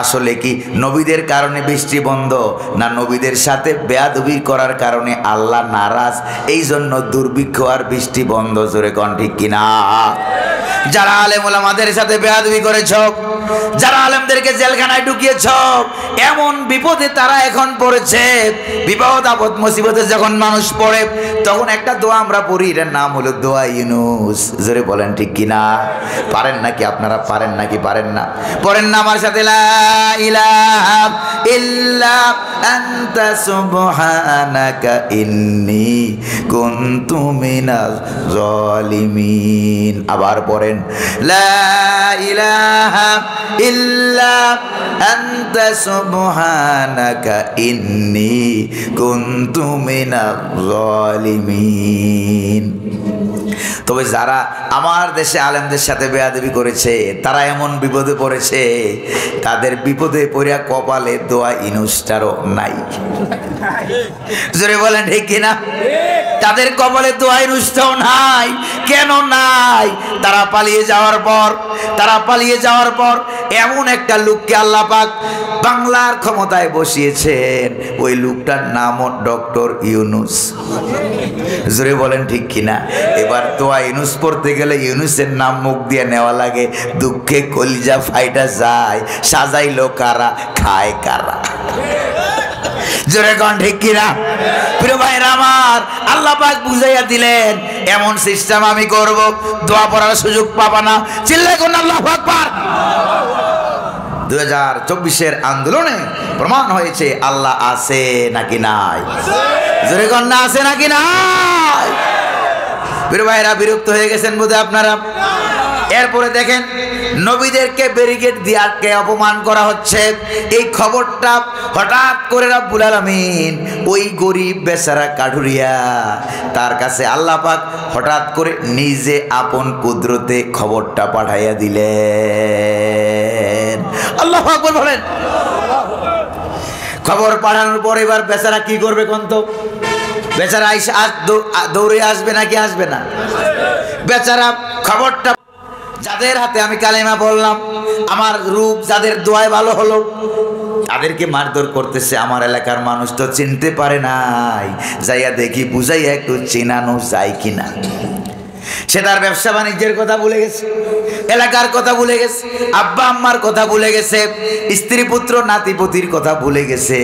আসলে কি নবীদের কারণে বৃষ্টি বন্ধ, না নবীদের সাথে বেয়াদবি করার কারণে আল্লাহ নারাজ, এই জন্য দুর্ভিক্ষ আর বৃষ্টি বন্ধ? জোরে কোন ঠিক কিনা? যারা আলেম ওলামাদের সাথে বেয়াদবি করেছ, যারা আলেমদেরকে জেলখানায় ঢুকিয়েছ, এমন বিপদে তারা এখন পড়েছে। বিপদ আপদ মুসিবতে যখন মানুষ পড়ে, তখন একটা দোয়া আমরা পড়ি, এটার নাম হলো দোয়া ইউনুস। জোরে বলেন ঠিক কিনা? পারেন নাকি আপনারা? পারেন নাকি? পারেন না? পড়েন না আমার সাথে, লা ইলাহা ইল্লা আনতা সুবহানাকা ইন্নী কুনতু মিনাজ জালিমিন। আবার পড়েন, লা ইলাহা ইল্লা আনতা সুবহানাকা ইন্নী কুনতু মিনাজ জালিমিন। তবে যারা আমার দেশে আলেমদের সাথে বেয়াদবি করেছে তারা এমন বিপদে পড়েছে, তাদের বিপদে পড়িয়া কপালে দোয়া ইনুসটারও নাই। জোরে বলেন ঠিক কিনা? তাদের কপালে দোয়া ইনুসটাও নাই। কেন নাই? তারা পালিয়ে যাওয়ার পর এমন একটা লোককে আল্লাহ পাক বাংলার ক্ষমতায় বসিয়েছেন, ওই লোকটার নাম ডক্টর ইউনুস। জোরে বলেন ঠিক কিনা? এবার দোয়া ইউনুস পড়তে গেলে ইউনুসের নাম মুখ দিয়ে নেওয়া লাগে, দুঃখে কলিজা ফাইটা যায়, সাজাইলো কারা, খায় কারা। জোরে কোন ঠিক কিনা? প্রিয় ভাইরা আমার, আল্লাহ পাক বুঝাইয়া দিলেন এমন সিস্টেম আমি করব, দোয়া পড়ার সুযোগ পাবা না। চিল্লায় কোন আল্লাহু আকবার। 2024-এর আন্দোলনে প্রমাণ হয়েছে আল্লাহ আছে নাকি নাই। জোরে কোন না আছে নাকি নাই। প্রিয় ভাইরা, বিরক্ত হয়ে গেছেন বোধহয় আপনারা। এরপরে দেখেন, নবীদেরকে ব্যারিকেড দিয়ে আটকে অপমান করা হচ্ছে। এই খবরটা হঠাৎ করে রব্বুল আলামিন ওই গরিব বেচারা কাঠুরিয়া, তার কাছে আল্লাহ পাক হঠাৎ করে নিজে আপন কুদরতে খবরটা পাঠাইয়া দিলেন। আল্লাহু আকবার বলেন। খবর পাঠানোর পর এবার বেচারা কি করবে কোন তো? বেচারা দৌড়ে আসবে নাকি আসবে না? বেচারা খবরটা, যাদের হাতে আমি কালেমা বললাম, আমার রূপ যাদের দোয়ায় ভালো হলো, তাদেরকে মারধর করতেছে। আমার এলাকার মানুষ তো চিনতে পারে নাই, যাইয়া দেখি বুঝাইয়া একটু চেনানো যায় কিনা। সে তার ব্যবসা বাণিজ্যের কথা ভুলে গেছে, এলাকার কথা ভুলে গেছে, আব্বা আম্মার কথা ভুলে গেছে, স্ত্রী পুত্র নাতিপতির কথা ভুলে গেছে,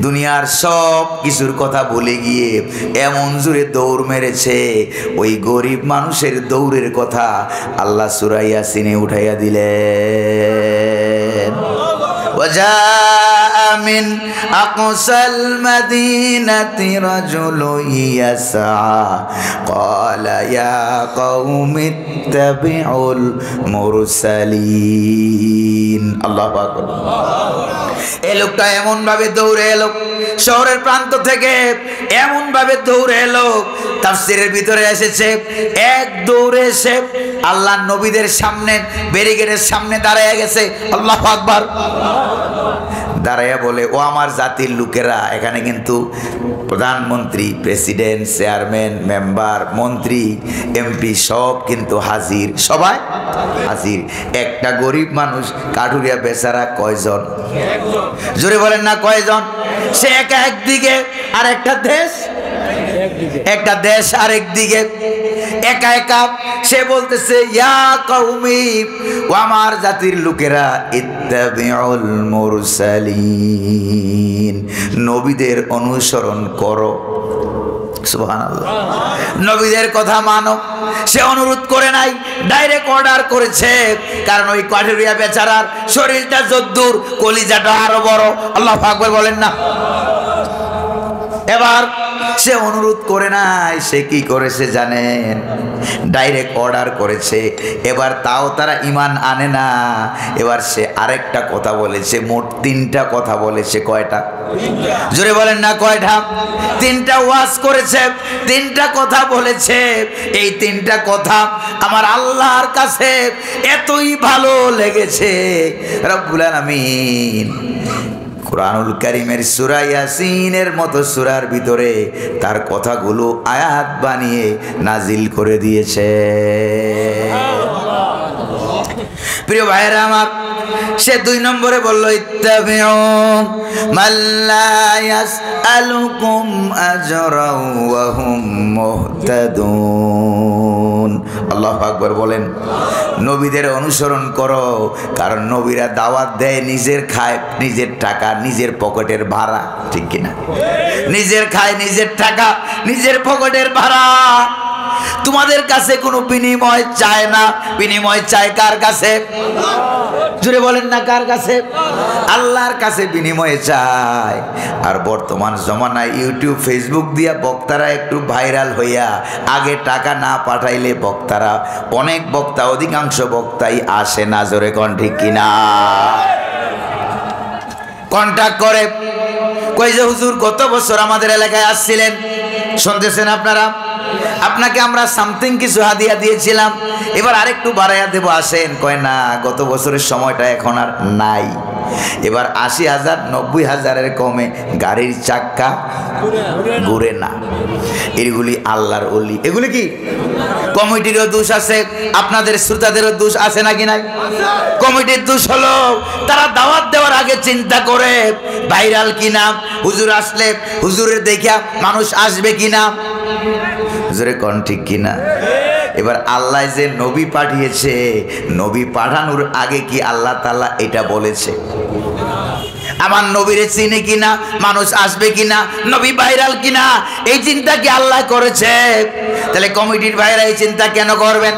দুনিয়ার সব কিছুর কথা ভুলে গিয়ে এমন জোরে দৌড় মেরেছে, ওই গরিব মানুষের দৌড়ের কথা আল্লাহ সূরা ইয়াসিনে উঠাইয়া দিলেন। وجاء من أقصى المدينة رجل يسعى قال يا قوم اتبعوا المرسلين الله أكبر। এই লোকটা এমন ভাবে দৌড়ে এলো শহরের প্রান্ত থেকে, এমন ভাবে দৌড়ে এলো, তাফসীরের ভিতরে এসেছে এক দৌড়ে এসে আল্লাহ নবীদের সামনে ব্যারিকেডের সামনে দাঁড়ায় গেছে। আল্লাহু আকবার। দাঁড়াইয়া বলে, ও আমার জাতির লোকেরা, এখানে কিন্তু প্রধানমন্ত্রী, প্রেসিডেন্ট, চেয়ারম্যান, মেম্বার, মন্ত্রী, এমপি সব কিন্তু হাজির, সবাই হাজির। একটা গরিব মানুষ কাঠুরিয়া বেচারা কয়জন? জোরে বলেন না কয়জন? সে একা একদিকে আর একটা দেশ আরেক দিকে, একা একা সে বলতেছে, ইয়া কওমি, ও আমার জাতির লোকেরা, ইত্তাবিউল মুরসালিন, নবীদের অনুসরণ করো। সুবহানাল্লাহ। নবীদের কথা মানো। সে অনুরোধ করে নাই, ডাইরেক্ট অর্ডার করেছে, কারণ ওই কাঠুরিয়া বেচারার শরীরটা যদ্দূর, কলিজাটা আরো বড়। আল্লাহু আকবার বলেন না। এবার সে অনুরোধ করে নাই, সে কি করেছে জানেন? ডাইরেক্ট অর্ডার করেছে। এবার তাও তারা ঈমান আনে না। এবার সে আরেকটা কথা বলেছে, মোট 3টা কথা বলেছে। কয়টা? জোরে বলেন না কয়টা? 3টা ওয়াজ করেছে, 3টা কথা বলেছে। এই 3টা কথা আমার আল্লাহর কাছে এতই ভালো লেগেছে, রব্বুল আলামিন কুরআনুল কারীমের সূরা ইয়াসিনের মতো সূরার ভিতরে তার কথাগুলো আয়াত বানিয়ে নাজিল করে দিয়েছে। প্রিয় ভাইরা আমার, সে 2 নম্বরে বলল, ইত্তাবিউ মাল্লা ইয়াসআলুকুম আজরাও ওয়া হুম মুহতাদুন। আল্লাহু আকবার বলেন। নবীদের অনুসরণ করো, কারণ নবীরা দাওয়াত দেয়, নিজের খায়, নিজের টাকা, নিজের পকেটের ভাড়া, ঠিক কিনা? নিজের খায়, নিজের টাকা, নিজের পকেটের ভাড়া। তোমাদের কাছে কোনো বিনিময় চায় না। বিনিময় চায় কার কাছে? জুড়ে বলেন না কার কাছে? আল্লাহর কাছে বিনিময়ে চায়। আর বর্তমান জমানায় ইউটিউব, ফেসবুক দিয়া বক্তারা একটু ভাইরাল হইয়া, আগে টাকা না পাঠাইলে বক্তারা, অনেক বক্তা, অধিকাংশ বক্তাই আসে না। জোরে কোন ঠিক কিনা? কন্টাক্ট করে, কই যে হুজুর গত বছর আমাদের এলাকায় আসছিলেন, শুনতেছেন আপনারা? আপনাকে আমরা সামথিং কিছু হাদিয়া দিয়েছিলাম, এবার আরেকটু বাড়াইয়া দেবো, আসেন। কয় না, গত বছরের সময়টা এখন আর নাই, এবার 80,000 90,000-এর কমে গাড়ির চাক্কা ঘুরে না। এগুলি আল্লাহর ওলি। এগুলি কি কমিটিরও দোষ আছে, আপনাদের শ্রোতাদেরও দোষ আছে নাকি নাই? কমিটির দোষ হলো তারা দাওয়াত দেওয়ার আগে চিন্তা করে ভাইরাল কিনা, হুজুর আসলে হুজুরের দেখিয়া মানুষ আসবে কিনা। হুজুরে কোন ঠিক কিনা? এবার আল্লাহ যে নবী পাঠিয়েছে, নবী পাঠানোর আগে কি আল্লাহ তাআলা এটা বলেছে আমার নবীরে চিনে কিনা, মানুষ আসবে কিনা, নবী ভাইরাল কিনা, এই চিন্তা কি আল্লাহ করেছে? তাহলে কমিটির ভাইরা এই চিন্তা কেন করবেন?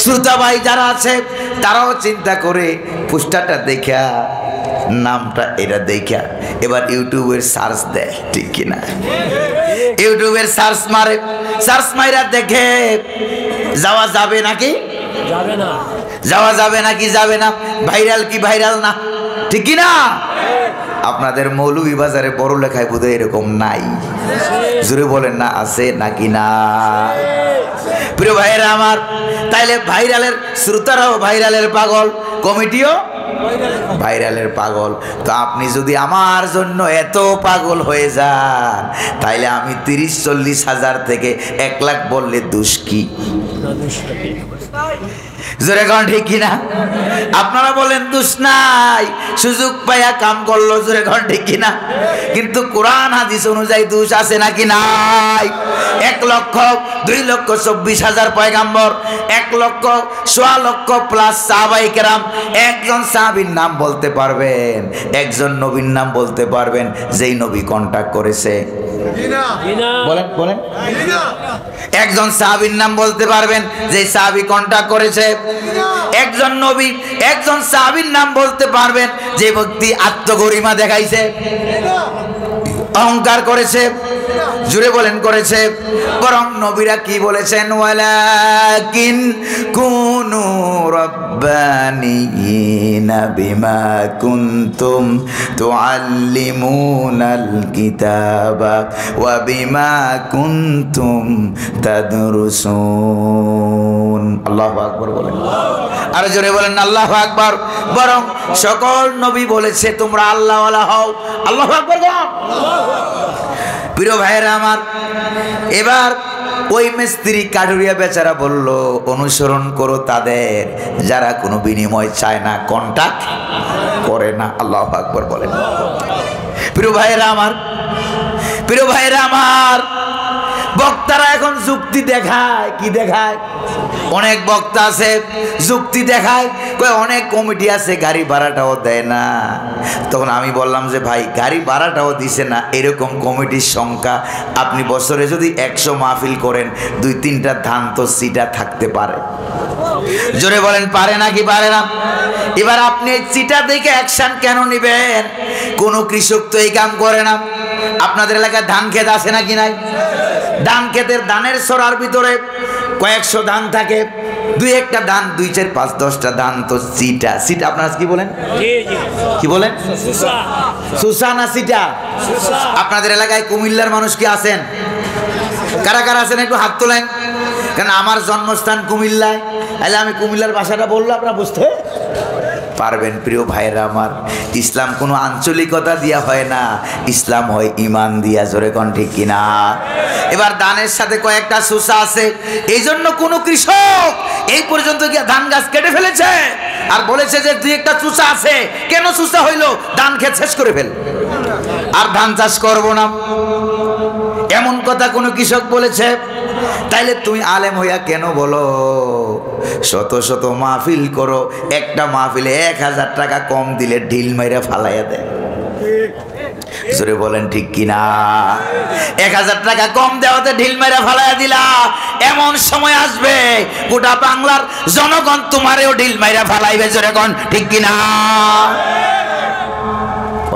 শ্রোতা ভাই যারা আছে তারাও চিন্তা করে পোস্টারটা দেখা, নামটা এটা দেখা এবার ইউটিউবের সার্চ দেয়, ঠিক কিনা? ইউটিউবের সার্চ মারে, সার্চ মাইরা দেখে যাওয়া যাবে নাকি যাবে না, যাওয়া যাবে নাকি যাবে না, ভাইরাল কি ভাইরাল না, ঠিক কিনা? আপনাদের মৌলভীবাজারে বড় লেখায় বোধহয় এরকম নাই, জোরে বলেন না আছে নাকি না? প্রিয় ভাইয়েরা আমার, তাইলে ভাইরালের শ্রোতারাও ভাইরালের পাগল, কমিটিও ভাইরালের পাগল। তো আপনি যদি আমার জন্য এত পাগল হয়ে যান, তাইলে আমি 30-40 হাজার থেকে 1 লাখ বললে দোষ কি? জোরে কোন ঠিক কিনা? আপনারা বলেন দোষ নাই, সুযোগ পাইয়া কাম করলো, জোরে কোন ঠিক কিনা? কিন্তু কোরআন হাদিস অনুযায়ী দোষ আছে নাকি নাই? 1 লক্ষ 2 লক্ষ 24 হাজার পয়গাম্বর, 1 লক্ষ 1.25 লক্ষ প্লাস সাহাবায়ে কেরাম, একজন সাহাবীর নাম বলতে পারবেন, একজন নবীর নাম বলতে পারবেন যেই নবী কন্টাক্ট করেছে? বলেন বলেন, একজন সাহাবীর নাম বলতে পারবেন যে সাহাবী কন্টাক্ট করেছে? একজন নবী, একজন সাহাবীর নাম বলতে পারবেন যে ব্যক্তি আত্মগরিমা দেখাইছে, অহংকার করেছে? জুড়ে বলেন করেছে? বরং নবীরা কি বলেছেন? ওয়ালাকিন কুনু রাব্বানিয়িনা বিমা কুনতুম তুআল্লিমুনাল কিতাবা ওয়া বিমা কুনতুম তাদরুসুন। আল্লাহু আকবার বলেন, আর জোরে বলেন আল্লাহু আকবার। বরং সকল নবী বলেছে তোমরা আল্লাহওয়ালা হও। আল্লাহু আকবার। প্রিয় ভাইয়েরা আমার, এবার ওই মিস্ত্রি কাঠুরিয়া বেচারা বলল, অনুসরণ করো তাদের যারা কোনো বিনিময় চায় না, কন্টাক্ট করে না। আল্লাহু আকবার বলেন। প্রিয় ভাইয়েরা আমার, প্রিয় ভাইয়েরা আমার, বক্তারা এখন যুক্তি দেখায়। কি দেখায়? অনেক বক্তা আছে যুক্তি দেখায়, কয় অনেক কমিটি আছে গাড়ি ভাড়াটাও দেয় না। তখন আমি বললাম যে ভাই, গাড়ি ভাড়াটাও দিছে না, এরকম কমিটির সংখ্যা আপনি বছরে যদি 100 মাহফিল করেন, 2-3টা ধান তো সিটা থাকতে পারে। জোরে বলেন পারে নাকি পারে না? এবার আপনি এই চিটা দেখে অ্যাকশন কেন নেবেন? কোন কৃষক তো এই কাম করে না। আপনাদের এলাকায় ধান ক্ষেত আছে নাকি নাই? ধান ক্ষেতের ধানের সরার ভিতরে কয়েকশো ধান থাকে, 2-1টা ধান, 2-4-5-10টা ধান তো সিটা। সিটা আপনারা কি বলেন? কি বলেন? সুসা না সিটা? আপনাদের এলাকায় কুমিল্লার মানুষ কি আছেন? কারা কারা আছেন একটু হাত তোলেন। কারণ আমার জন্মস্থান কুমিল্লায়, তাহলে আমি কুমিল্লার ভাষাটা বললে আপনারা বুঝতে পারবেন। প্রিয় ভাইরা আমার, ইসলাম কোনো আঞ্চলিকতা দিয়া হয় না, ইসলাম হয় ইমান দিয়া। জোরে কোন ঠিক কিনা? এবার ধানের সাথে কয়েকটা সুসা আছে, এই জন্য কোনো কৃষক এই পর্যন্ত গিয়ে ধান গাছ কেটে ফেলেছে আর বলেছে যে 2-1টা চুষা আছে, কেন চুষা হইলো? ধান খেত শেষ করে ফেল, আর ধান চাষ করবো না, এমন কথা কোনো কৃষক বলেছে? তাইলে তুমি আলেম হইয়া কেন বলো শত শত মাহফিল করো, একটা মাহফিলে 1000 টাকা কম দিলে ঢিল মাইরা ফালাইয়া দেয়? জোরে বলেন ঠিক কিনা? 1000 টাকা কম দেওয়াতে ঢিল মাইরা ফালাইয়া দিলা, এমন সময় আসবে গোটা বাংলার জনগণ তোমারেও ঢিল মাইরা ফালাইবে। জোরে কোন ঠিক কিনা?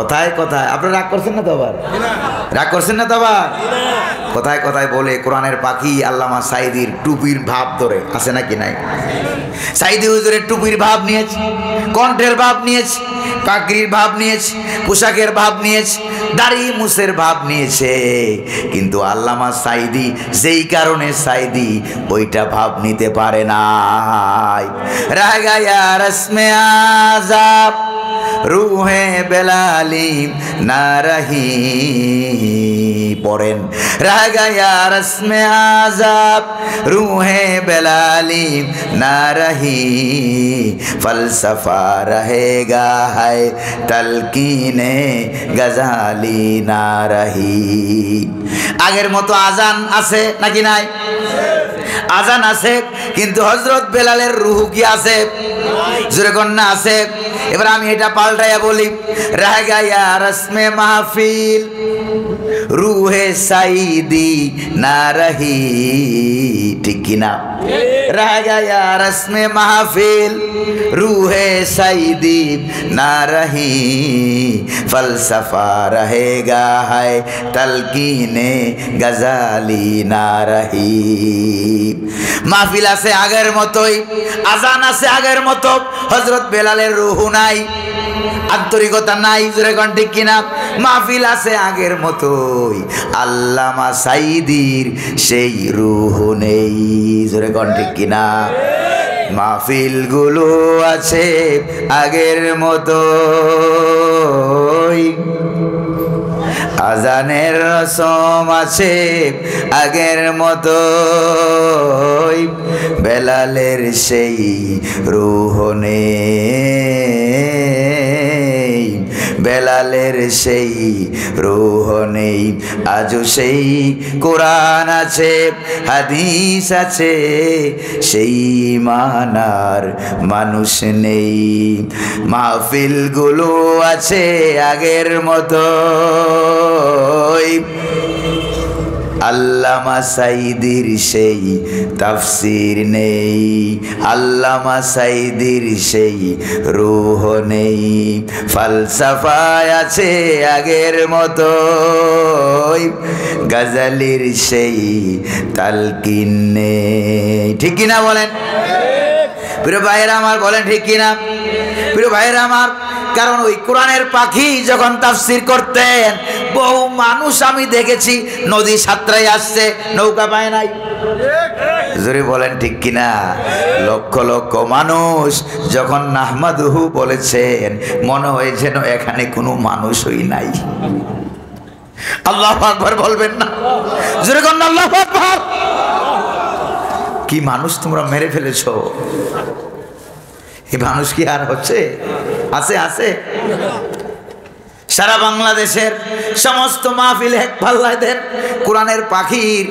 কথায় কথায় আপনারা রাগ করছেন না তো আবার? রাগ করছেন না তো আবার? কথায় কথায় বলে কোরআনের পাখি আল্লামা সাঈদীর টুপির ভাব ধরে আছে নাকি নাই? সাঈদী হুজুরের টুপির ভাব নিয়েছে, কণ্ঠের ভাব নিয়েছে, পাগড়ির ভাব নিয়েছে, পোশাকের ভাব নিয়েছে, দাড়ি মুছের ভাব নিয়েছে, কিন্তু আল্লামা সাঈদী যেই কারণে সাঈদী ওইটা ভাব নিতে পারে নাই। রহ গয়া রসমে আযাব রুহে বেলালি না রহি, পড়েন রহ গয়া রসমে আযাব রুহে বেলালি না রহি, ফলসফা রহেগা হায় তলকিনে গজালি না রহি। আগের মতো আজান আছে নাকি নাই? আজান আছে, কিন্তু হযরত বেলালের রূহ কি আছে? জোরে কন্যা আছে। এবার আমি এটা পাল্টাইয়া বলি, রহ গয়া রসমে মাহফিল রুহে সাঈদী না রহি, ঠিক কিনা? রহ গয়া রসমে মাহফিল রুহে সাঈদী না রহি, ফলসফা রহেগা হায় তলকিনে গজালি না রহি। মাহফিল আছে আগের মতোই, আজান আছে আগের মতো, হযরত বেলালের রূহ নাই, আন্তরিকতা নাই, জোরে কোন ঠিক কিনা? মাহফিল আছে আগের মতোই, আল্লামা সাঈদীর সেই রূহ নেই, জোরে কোন ঠিক কিনা? মাহফিল গুলো আছে আগের মতোই, আজানের রসম আছে আগের মতোই, বেলালের সেই রূহ নেই, বেলালের সেই রূহ নেই। আজও সেই কোরআন আছে, হাদিস আছে, সেই মানার মানুষ নেই। মাহফিল গুলো আছে আগের মতোই, আল্লামা সাঈদীর সেই তাফসীর নেই, আল্লামা সাঈদীর সেই রূহ নেই। ফলসফায় আছে আগের মতোই, গজলির সেই তালকিন নেই, ঠিক কিনা বলেন? প্রিয় ভাইয়েরা আমার, বলেন ঠিক কিনা? প্রিয় ভাইয়েরা আমার, কারণ ওই কোরআনের পাখি যখন তাফসীর করতেন, বহু মানুষ আমি দেখেছি নদী সাঁতরাই আসছে, নৌকা পায় নাই, জোরে বলেন ঠিক কিনা? লক্ষ লক্ষ মানুষ যখন নাহমাদুহু বলেছেন, মনে হয় যেন এখানে কোনো মানুষই নাই। আল্লাহু আকবার বলবেন না? জোরে কোন আল্লাহু আকবার। কি মানুষ তোমরা মেরে ফেলেছো, এই মানুষ কি আর হচ্ছে? আছে আছে। সারা বাংলাদেশের সমস্ত মাহফিল এক পাল্লায় দেন, কোরআনের পাখির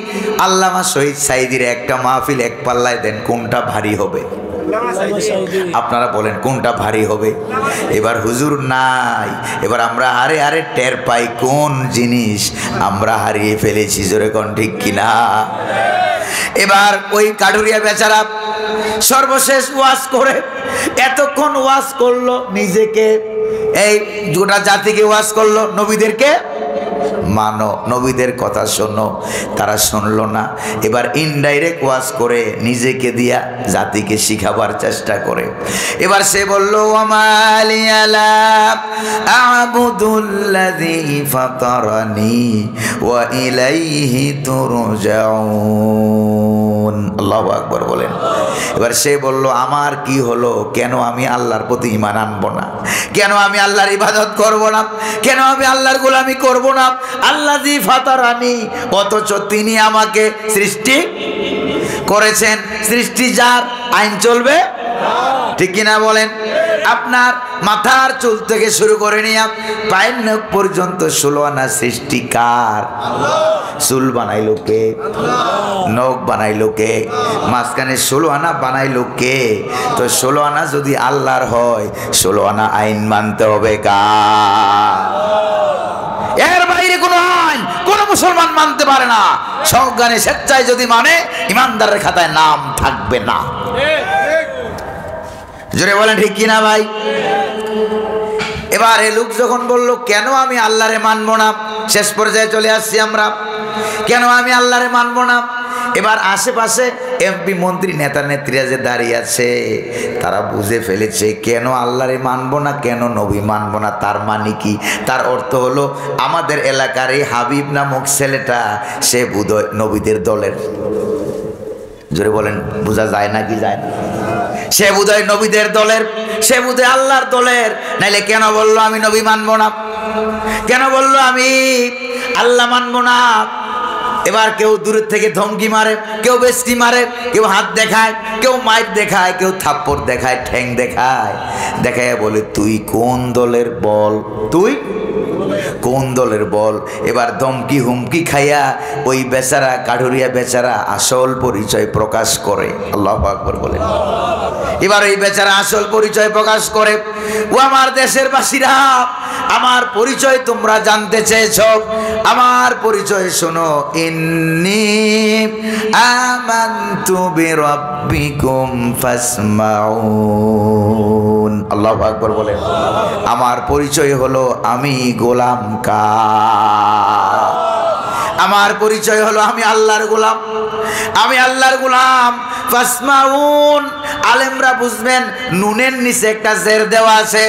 আল্লামা শহীদ সাঈদীর একটা মাহফিল এক পাল্লায় দেন, কোনটা ভারী হবে? আপনারা বলেন কোনটা ভারী হবে? এবার হুজুর নাই, এবার আমরা হারে হারে টের পাই কোন জিনিস আমরা হারিয়ে ফেলেছি, জোরে কোন ঠিক কিনা? এবার ওই কাঠুরিয়া বেচারা সর্বশেষ ওয়াজ করে, এতক্ষণ ওয়াজ করলো নিজেকে, এই গোটা জাতিকে ওয়াজ করলো, নবীদেরকে মানো, নবীদের কথা শোনো, তারা শুনলো না। এবার ইনডাইরেক্ট ওয়াজ করে নিজেকে দিয়া জাতিকে শিখাবার চেষ্টা করে। এবার সে বলল, ওয়ামালিয়ালা আবুদুল্লাযী ফাতারানি ওয়া ইলাইহি তুরজাউন। আল্লাহু আকবার বলেন। এবার সে বলল, আমার কি হলো? কেন আমি আল্লাহর প্রতি ঈমান আনবো না? কেন আমি আল্লাহর ইবাদত করব না? কেন আমি আল্লাহর গোলামি করব না? আল্লাযী ফাতারানি, অথচ তিনি আমাকে সৃষ্টি করেছেন। সৃষ্টি যার, আইন চলবে, ঠিক কিনা বলেন? আপনার মাথার চুল থেকে শুরু করে নিয়ে পায়ের নখ পর্যন্ত 16 আনা সৃষ্টি কার? চুল বানাইলো কে? নখ বানাইলো কে? মাঝখানে 16 আনা বানাইলো কে? তো 16 আনা যদি আল্লাহর হয়, 16 আনা আইন মানতে হবে কার? এর বাইরে কোনো আইন কোন মুসলমান মানতে পারে না। সজ্ঞানে স্বেচ্ছায় যদি মানে, ইমানদারের খাতায় নাম থাকবে না। জোরে বলেন ঠিক কিনা ভাই? এবার এই লোক যখন বলল কেন আমি আল্লাহরে মানব না, শেষ পর্যায়ে চলে আসছি আমরা, কেন আমি আল্লাহরে মানব না। এবার আশেপাশে এমপি মন্ত্রী নেতা নেত্রীরা যে দাঁড়িয়ে আছে তারা বুঝে ফেলেছে কেন আল্লাহরে মানবো না, কেন নবী মানবো না। তার মানে কি? তার অর্থ হলো আমাদের এলাকার এই হাবিব নামক ছেলেটা সে বোধহয় নবীদের দলের। জোরে বলেন, বোঝা যায় না কি যায় না? সে বোধহয় নবীদের দলের, সে বোধহয় আল্লাহর দলের। নাইলে কেন বললো আমি নবী মানবো না, কেন বললো আমি আল্লাহ মানবো না? এবার কেউ দূরের থেকে ধমকি মারে, কেউ বেস্টি মারে, কেউ হাত দেখায়, কেউ মাইক দেখায়, কেউ থাপ্পড় দেখায়, ঠ্যাং দেখায়, দেখায় বলে তুই কোন দলের বল, তুই কোন দলের বল। এবার ধমকি হুমকি খাইয়া ওই বেচারা কাঠুরিয়া বেচারা আসল পরিচয় প্রকাশ করে। আল্লাহু আকবার বলে। এবার ওই বেচারা আসল পরিচয় প্রকাশ করে, ও আমার দেশের বাসীরা, আমার পরিচয় তোমরা জানতে চেয়েছ, আমার পরিচয় শোনো। ইন্নী আমানতু বিরাব্বিকুম ফাসমাউন। আল্লাহু আকবার বলেন। আমার পরিচয় হলো আমি গোলাম কার? আমার পরিচয় হলো আমি আল্লাহর গোলাম, আমি আল্লাহর গোলাম। ফাসমাউন, আলেমরা বুঝবেন নুনের নিচে একটা জের দেওয়া আছে,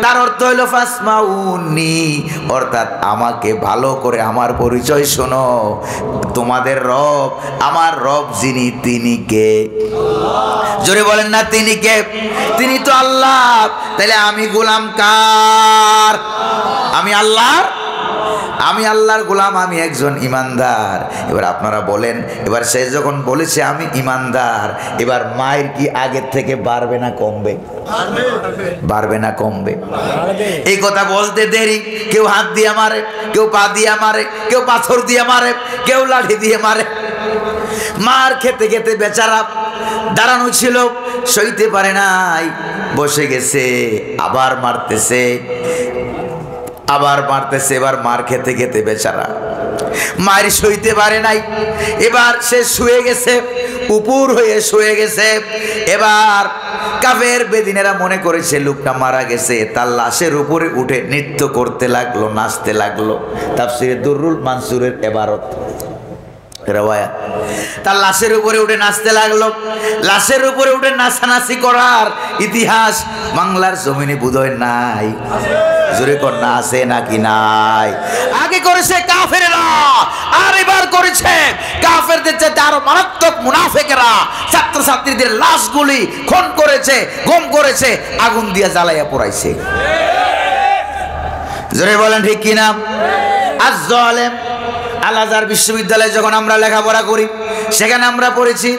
তার অর্থ হলো ফাসমাউনি, অর্থাৎ আমাকে ভালো করে আমার পরিচয় শোনো। তোমাদের রব, আমার রব যিনি, তিনি কে? জোরে বলেন না, তিনি কে? তিনি তো আল্লাহ। তাহলে আমি গোলাম কার? আমি আল্লাহর, আমি আল্লাহর গোলাম, আমি একজন ইমানদার। এবার আপনারা বলেন, এবার সে যখন বলেছে আমি ইমানদার, এবার মায়ের কি আগের থেকে বাড়বে না কমবে? বাড়বে না কমবে? এই কথা বলতে দেরি কেউ হাত দিয়ে মারে, কেউ পা দিয়ে মারে, কেউ পাথর দিয়ে মারে, কেউ লাঠি দিয়ে মারে। মার খেতে খেতে বেচারা দাঁড়ানো ছিল, সইতে পারে নাই, বসে গেছে, আবার মারতেছে, আবার মারতেছে। এবার মার খেতে খেতে বেচারা মার সইতে পারে নাই, এবার সে শুয়ে গেছে, উপর হয়ে শুয়ে গেছে। এবার কাফের বেদিনেরা মনে করেছে লোকটা মারা গেছে, তার লাশের উপরে উঠে নৃত্য করতে লাগলো, নাচতে লাগলো। তাফসিরে দুররুল মানসুরের এবারত রেওয়ায়াত, তার লাশের উপরে উঠে নাচতে লাগলো। লাশের উপরে উঠে নাচানাচি করার ইতিহাস বাংলার জমিনে বোধহয় নাই। জোরে কর না, আছে নাকি নাই? আগে করেছে কাফেরেরা, আর এবার করেছে কাফেরদের চেয়ে আরো মারাত্মক মুনাফিকেরা। ছাত্রছাত্রীদের লাশগুলি খুন করেছে, গুম করেছে, আগুন দিয়ে জ্বালাইয়া পোড়াইছে। জোরে বলেন ঠিক কিনা? আজ-জালেম আল আজহার বিশ্ববিদ্যালয়ে যখন আমরা লেখাপড়া করি, সেখানে আমরা পড়েছি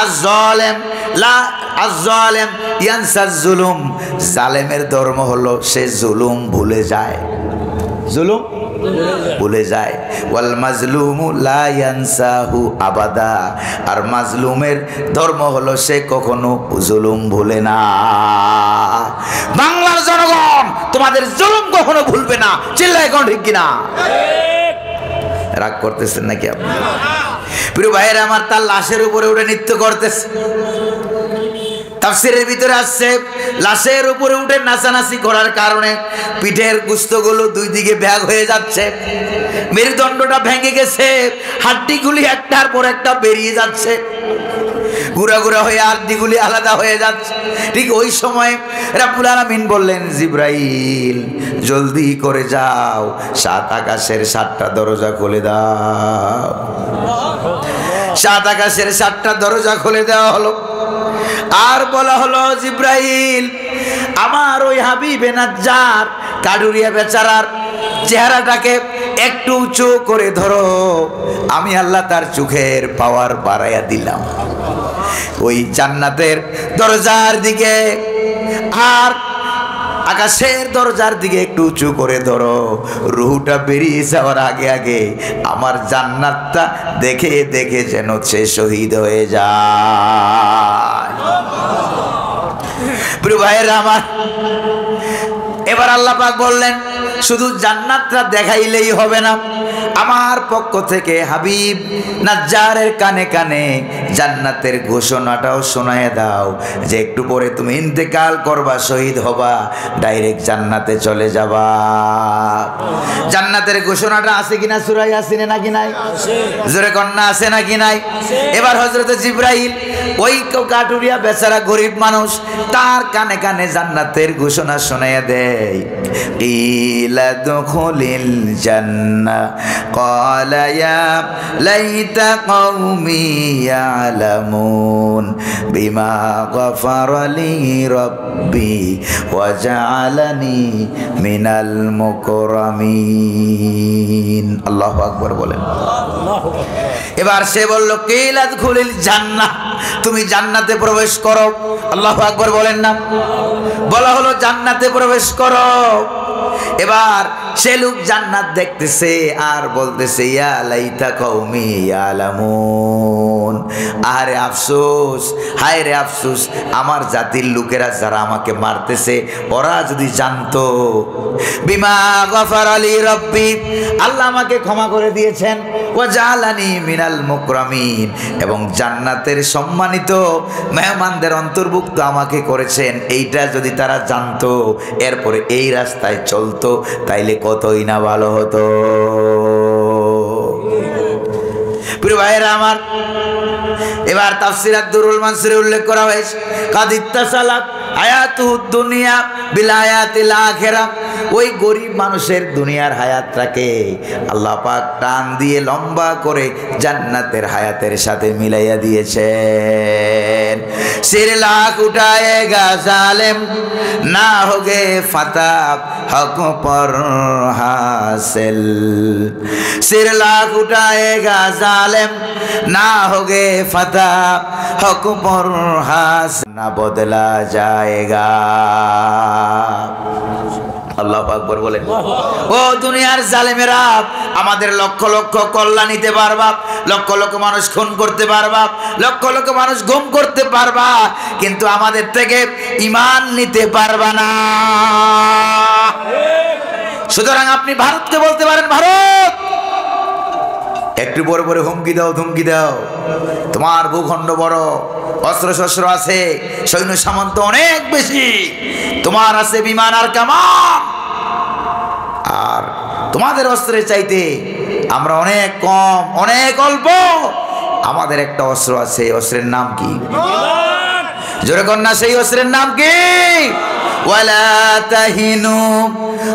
আজ-জালেম লা আজ-জালেম ইয়ানসা জুলুম। জালেমের ধর্ম হলো সে জুলুম ভুলে যায়, জুলুম ভুলে যায়। ওয়াল মাজলুমু লা ইয়ানসাহু আবাদা, আর মাজলুমের ধর্ম হলো সে কখনো জুলুম ভুলে না। বাংলার জনগণ তোমাদের জুলুম কখনো ভুলবে না। চিল্লায় কোন ঠিক কিনা? রাগ করতেছেন নাকি আপনি? প্রিয় ভাইয়েরা আমার, তার লাশের উপরে উঠে নৃত্য করতেছে। তাফসীরের ভিতরে আসছে লাশের উপরে উঠে নাচানাচি করার কারণে পিঠের গোশতগুলো দুই দিকে ভাগ হয়ে যাচ্ছে, মেরুদণ্ডটা ভেঙে গেছে, হাড্ডিগুলি একটার পর একটা বেরিয়ে যাচ্ছে, গুড়া গুড়া হয়ে হাড্ডিগুলি আলাদা হয়ে যাচ্ছে। ঠিক ওই সময় রাব্বুল আলামিন বললেন, জিব্রাইল জলদি করে যাও, সাত আকাশের 7টা দরজা খুলে দাও। সাত আকাশের 7টা দরজা খুলে দেওয়া হলো। আর বলা হলো, জিব্রাইল আমার ওই হাবিবে নাজ্জার কাডুরিয়া বেচারার চেহারাটাকে একটু উঁচু করে ধরো। আমি আল্লাহ তার চোখের পাওয়ার বাড়াইয়া দিলাম ওই জান্নাতের দরজার দিকে, আর আকাশের দরজার দিকে একটু উঁচু করে ধরো। রুহটা বেরিয়ে যাওয়ার আগে আগে আমার জান্নাতটা দেখে দেখে যেন সে শহীদ হয়ে যায়। প্রিয় ভাইয়েরা আমার, এবার আল্লাহ পাক বললেন শুধু জান্নাতটা দেখাইলেই হবে না, আমার পক্ষ থেকে হাবিব নাজ্জারের কানে কানে জান্নাতের ঘোষণাটাও শোনায় দাও যে একটু পরে তুমি ইন্তেকাল করবা, শহীদ হবা, ডাইরেক্ট জান্নাতে চলে যাবা। জান্নাতের ঘোষণাটা আছে কিনা সূরা ইয়াসিনে নাকি নাই? জোরে কন্যা আছে নাকি নাই? এবার হযরত জিবরাইল ওই কাটুরিয়া বেচারা গরিব মানুষ, তার কানে কানে জান্নাতের ঘোষণা শোনায়া দেয়। কিলা দুখুলিল জান্নাহ ক্বালা ইয়া লাইতা কওমি ইয়ালামুন বিমা গফারা লি রাব্বি ওয়া জাআলানি মিনাল মুকরামিন। আল্লাহু আকবার বলেন। এবার সে বলল কিলা দুখুলিল জান্নাহ, তুমি জান্নাতে প্রবেশ করো। আল্লাহু আকবার বলেন না? বলা হলো জান্নাতে প্রবেশ করো। এবার সে লোক জান্নাত দেখতেছে আর বলতেছে ইয়া লাইতা কওমি ইয়ালামুন, আরে আফসোস, হায় রে আফসোস, আমার জাতির লোকেরা যারা আমাকে মারতেছে ওরা যদি জানতো বিমা গফারা লি রাব্বি, আল্লাহ আমাকে ক্ষমা করে দিয়েছেন, ওয়া জাআলানি মিনাল মুকরামিন, এবং জান্নাতের সম্মানিত মেহমানদের অন্তর্ভুক্ত আমাকে করেছেন, এইটা যদি তারা জানতো এরপরে এই রাস্তায় চলতো তাইলে কতই না ভালো হতো। প্রিয় ভাইয়েরা আমার, এবার তাফসীর দুরুল মানসুরে উল্লেখ করা হয়েছে কাদ ইত্তাসালাত হায়াতুদ দুনিয়া বিল হায়াতিল আখিরাহ, ওই গরিব মানুষের দুনিয়ার হায়াতটাকে আল্লাহ পাক টান দিয়ে লম্বা করে জান্নাতের হায়াতের সাথে মিলাইয়া দিয়েছেন। সির লাখ উঠায়েগা জালেম না হোগে ফাতা হক পর হাসিল, সির লাখ উঠায়েগা জালেম না হোগে ফাতা হক পর হাসিল, না বদলা যায়েগা। আল্লাহু আকবার বলেন। ও দুনিয়ার জালেমেরা, আমাদের লক্ষ লক্ষ কল্যাণ নিতে পারবা, লক্ষ লক্ষ মানুষ খুন করতে পারবা, লক্ষ লক্ষ মানুষ গুম করতে পারবা, কিন্তু আমাদের থেকে ঈমান নিতে পারবা না। সুতরাং আপনি ভারতকে বলতে পারেন, ভারত একটু বড় বড় হুমকি দাও, ধুমকি দাও, তোমার ভূখণ্ড বড়, অস্ত্র শস্ত্র আছে, সৈন্য সামন্ত অনেক বেশি, তোমার আছে বিমান আর কামান, আর তোমাদের অস্ত্রের চাইতে আমরা অনেক কম, অনেক অল্প। আমাদের একটা অস্ত্র আছে, অস্ত্রের নাম কি? জোরে কন্যা, সেই অস্ত্রের নাম কি? ওয়ালা তাহিনু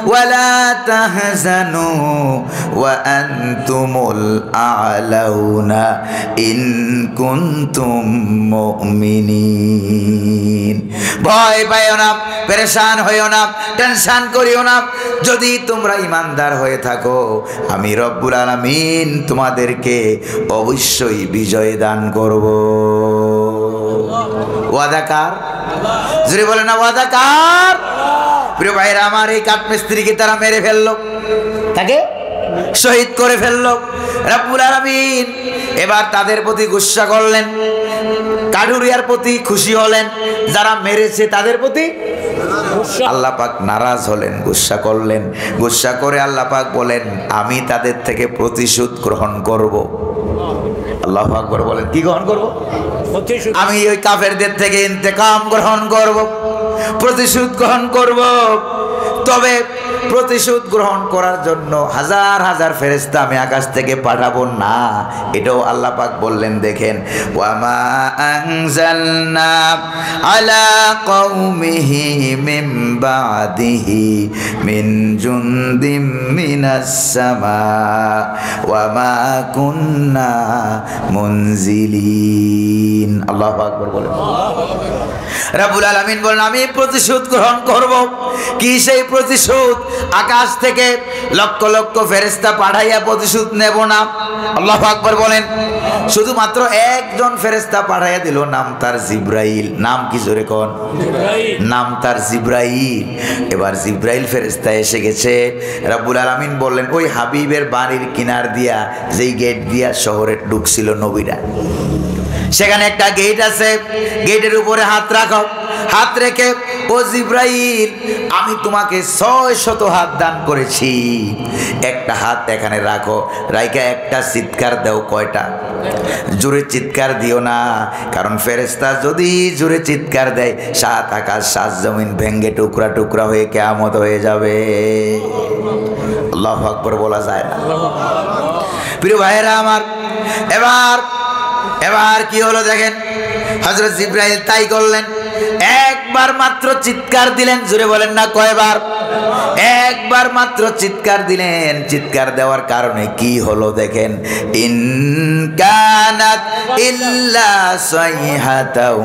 ওয়ালা তাহজানু ওয়া আনতুমুল আ'লাউনা ইন কুনতুম মুমিনিন। ভয় পাইও না, পেরেশান হইও না, টেনশন করিও না, যদি তোমরা ঈমানদার হয়ে থাকো আমি রব্বুল আলামিন তোমাদেরকে অবশ্যই বিজয় দান করব। ওয়াদা কার? জোরে বলে না, ওয়াদা কার? প্রিয় ভাইরা আমার, এই কাঠমিস্ত্রিকে তারা মেরে ফেললো, তাকে শহীদ করে ফেললো রব্বুল আলামিন। এবার তাদের প্রতি গুসা করলেন, কাঠুরিয়ার প্রতি খুশি হলেন, যারা মেরেছে তাদের প্রতি আল্লাহ পাক নারাজ হলেন, গুসা করলেন। গুসা করে আল্লাহ পাক বলেন আমি তাদের থেকে প্রতিশোধ গ্রহণ করব। আল্লাহু আকবার বলেন, কি গ্রহণ করব? আমি ওই কাফেরদের থেকে ইন্তেকাম গ্রহণ করব, প্রতিশোধ গ্রহণ করব। তবে প্রতিশোধ গ্রহণ করার জন্য হাজার হাজার ফেরেশতা আমি আকাশ থেকে পাঠাবো না, এটাও আল্লাহ পাক বললেন। দেখেন, ওয়ামা আনজালনা আলা কওমিহি মিন বাদিহি মিন জুনদিম মিনাস সামা ওয়ামা কুন্না মুনজিলিন। আল্লাহু আকবার বলেন। রব্বুল আলামিন বলেন আমি প্রতিশোধ গ্রহণ করব। কি সেই প্রতিশোধ? আকাশ থেকে লক্ষ লক্ষ ফেরেশতা পাঠাইয়া প্রতিশোধ নেব না। আল্লাহু আকবার বলেন। শুধুমাত্র একজন ফেরেশতা পাঠাইয়া দিল, নাম তার জিবরাইল। নাম কি জোরে কোন? নাম তার জিবরাইল। এবার জিবরাইল ফেরেশতা এসে গেছে। রব্বুল আলামিন বললেন ওই হাবিবের বাড়ির কিনার দিয়া, যেই গেট দিয়া শহরে ঢুকছিল নবীরা, সেখানে একটা গেট আছে, গেটের উপরে হাত রাখো। হাত রেখে ও জিব্রাইল, আমি তোমাকে 600 হাত দান করেছি, একটা হাত এখানে রাখো, রাইকা একটা চিৎকার দাও। কয়টা? জোরে চিৎকার দিও না, কারণ ফেরেশতা যদি জোরে চিৎকার দেয় 7 আকাশ 7 জমিন ভেঙ্গে টুকরা টুকরা হয়ে কিয়ামত হয়ে যাবে। আল্লাহু আকবার বলা যায় না। প্রিয় ভাইয়েরা আমার, এবার কি হলো দেখেন, হযরত জিবরাইল তাই করলেন, একবার মাত্র চিৎকার দিলেন। জোরে বলেন না কয়বার? একবার মাত্র চিৎকার দিলেন। চিৎকার দেওয়ার কারণে কি হলো দেখেন, ইন কানাত ইল্লা সাইহাতাও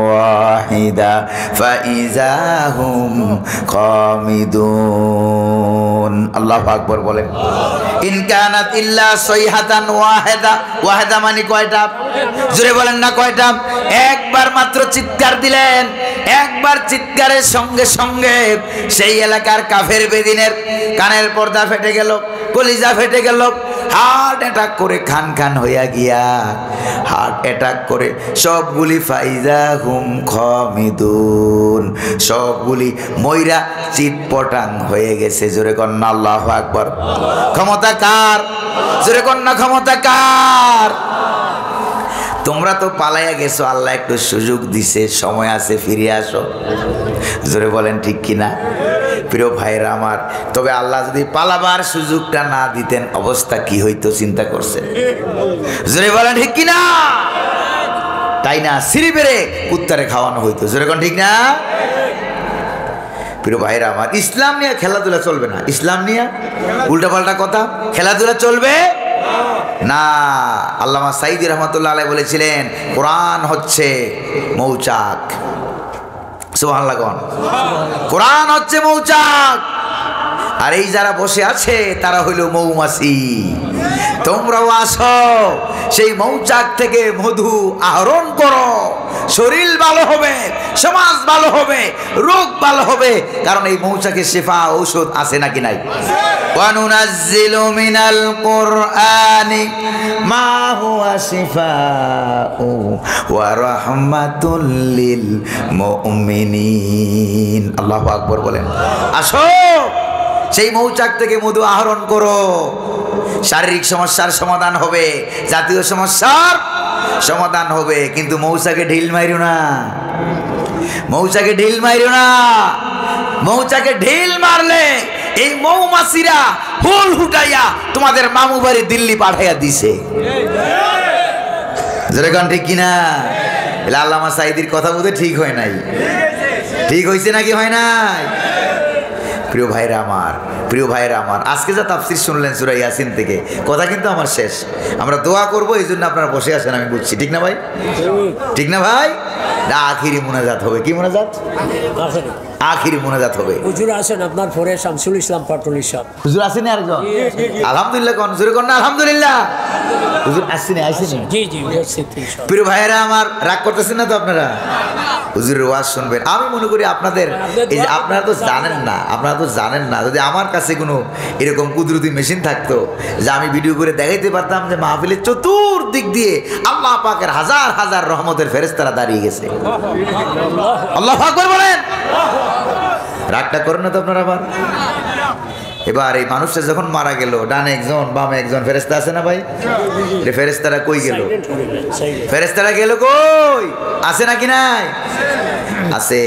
ওয়াহিদা ফাইজা হুম খামিদুন। আল্লাহু আকবার বলেন। ইন কানাত ইল্লা সাইহাতান ওয়াহিদা, ওয়াহিদা মানে কয়টা? জোরে বলেন না কয়টা? একবার মাত্র চিৎকার দিলেন, একবার চিৎকারের সঙ্গে সঙ্গে সেই এলাকার কাফের বেদিনের কানের পর্দা ফেটে গেল, কলিজা ফেটে গেল, হার্ট অ্যাটাক করে খান খান হইয়া গিয়া, হার্ট অ্যাটাক করে সবগুলি ফাইজা হুম খামিদুন, সবগুলি ময়রা চিটপটাং হয়ে গেছে। জোরে কন্যা আল্লাহু আকবার। ক্ষমতা কার? জোরে কন্যা ক্ষমতা কার? তোমরা তো পালাইয়া গেছো, আল্লাহ একটু সুযোগ দিছে, সময় আছে, ফিরে আসো। জোরে বলেন ঠিক কিনা? প্রিয় ভাইরা আমার, তবে আল্লাহ যদি পালাবার সুযোগটা না দিতেন অবস্থা কি হইতো চিন্তা করছেন? জোরে বলেন ঠিক কিনা? তাই না? সিঁড়ি বেড়ে কুত্তারে খাওয়ানো হইতো। জোরে কোন ঠিক না? প্রিয় ভাইরা আমার, ইসলাম নিয়ে খেলাধুলা চলবে না। ইসলাম নিয়ে উল্টাপাল্টা কথা খেলাধুলা চলবে না। আল্লামা সাঈদী রহমাতুল্লাহ আলাইহি বলেছিলেন, কোরআন হচ্ছে মৌচাক। সুবহানাল্লাহ কোন? কোরআন হচ্ছে মৌচাক, আর এই যারা বসে আছে তারা হইল মৌমাছি। তোমরাও আসো, সেই মৌচাক থেকে মধু আহরণ করো, শরীর ভালো হবে, সমাজ ভালো হবে, রোগ ভালো হবে, কারণ এই মৌচাকের শিফা ঔষধ আছে নাকি নাই? ওয়ানুনাজ্জিলু মিনাল কুরআনি মা হুয়া শিফাউ ওয়া রাহমাতুল লিল মুমিনিন। আল্লাহু আকবার বলেন। আসো, সেই মৌচাক থেকে মধু আহরণ করো, শারীরিক সমস্যার সমাধান হবে, জাতীয় সমস্যার সমাধান হবে। কিন্তু মৌচাকে ঢিল মাইরো না, মৌচাকে ঢিল মাইরো না। মৌচাকে ঢিল মারলে এই মৌমাছিরা হুল হুটাইয়া তোমাদের মামু বাড়ি দিল্লি পাঠাইয়া দিছে। যেরকম ঠিক কিনা? আল্লামা সাঈদীর কথা বোধহয় ঠিক হয় নাই। ঠিক হয়েছে নাকি হয় নাই? প্রিয় ভাইরা আমার, প্রিয় ভাইরা আমার, আজকে যা তাফসীর শুনলেন সূরা ইয়াসিন থেকে, কথা কিন্তু আমার শেষ। আমরা দোয়া করব, এই জন্য আপনারা বসে আছেন, আমি বুঝছি। ঠিক না ভাই? ঠিক না ভাই? না, আখিরি মুনাজাত হবে। কি মুনাজাত? আখিরি মুনাজাত হবে। হুজুর আছেন আপনার পরে, শামসুল ইসলাম পাটুলি সাহেব। হুজুর আসেনি আরেকজন? আলহামদুলিল্লাহ কোন? জোরে কোন না আলহামদুলিল্লাহ? হুজুর আসেনি, আইছেন? জি জি, ইনশাআল্লাহ। প্রিয় ভাইরা আমার, রাগ করতেছেন না তো আপনারা? হুজুরের ওয়াজ শুনবেন। আমি মনে করি আপনাদের এই যে আপনারা তো জানেন না, আপনারা তো জানেন না, যদি আমার কাছে কোনো এরকম কুদরতি মেশিন থাকতো যে আমি ভিডিও করে দেখাইতে পারতাম যে মাহফিলের চতুর্দিক দিয়ে আল্লাহ পাকের হাজার হাজার রহমতের ফেরেশতারা দাঁড়িয়ে গেছে। আল্লাহু আকবার বলেন। রাগটা করেন না তো আপনারা আবার? এবার এই মানুষটা যখন মারা গেল, ডানে একজন বামে একজন ফেরেশতা আছে না ভাই? ফেরেশতারা কই গেল? ফেরেশতারা গেল কই? আছে নাকি নাই? আছে।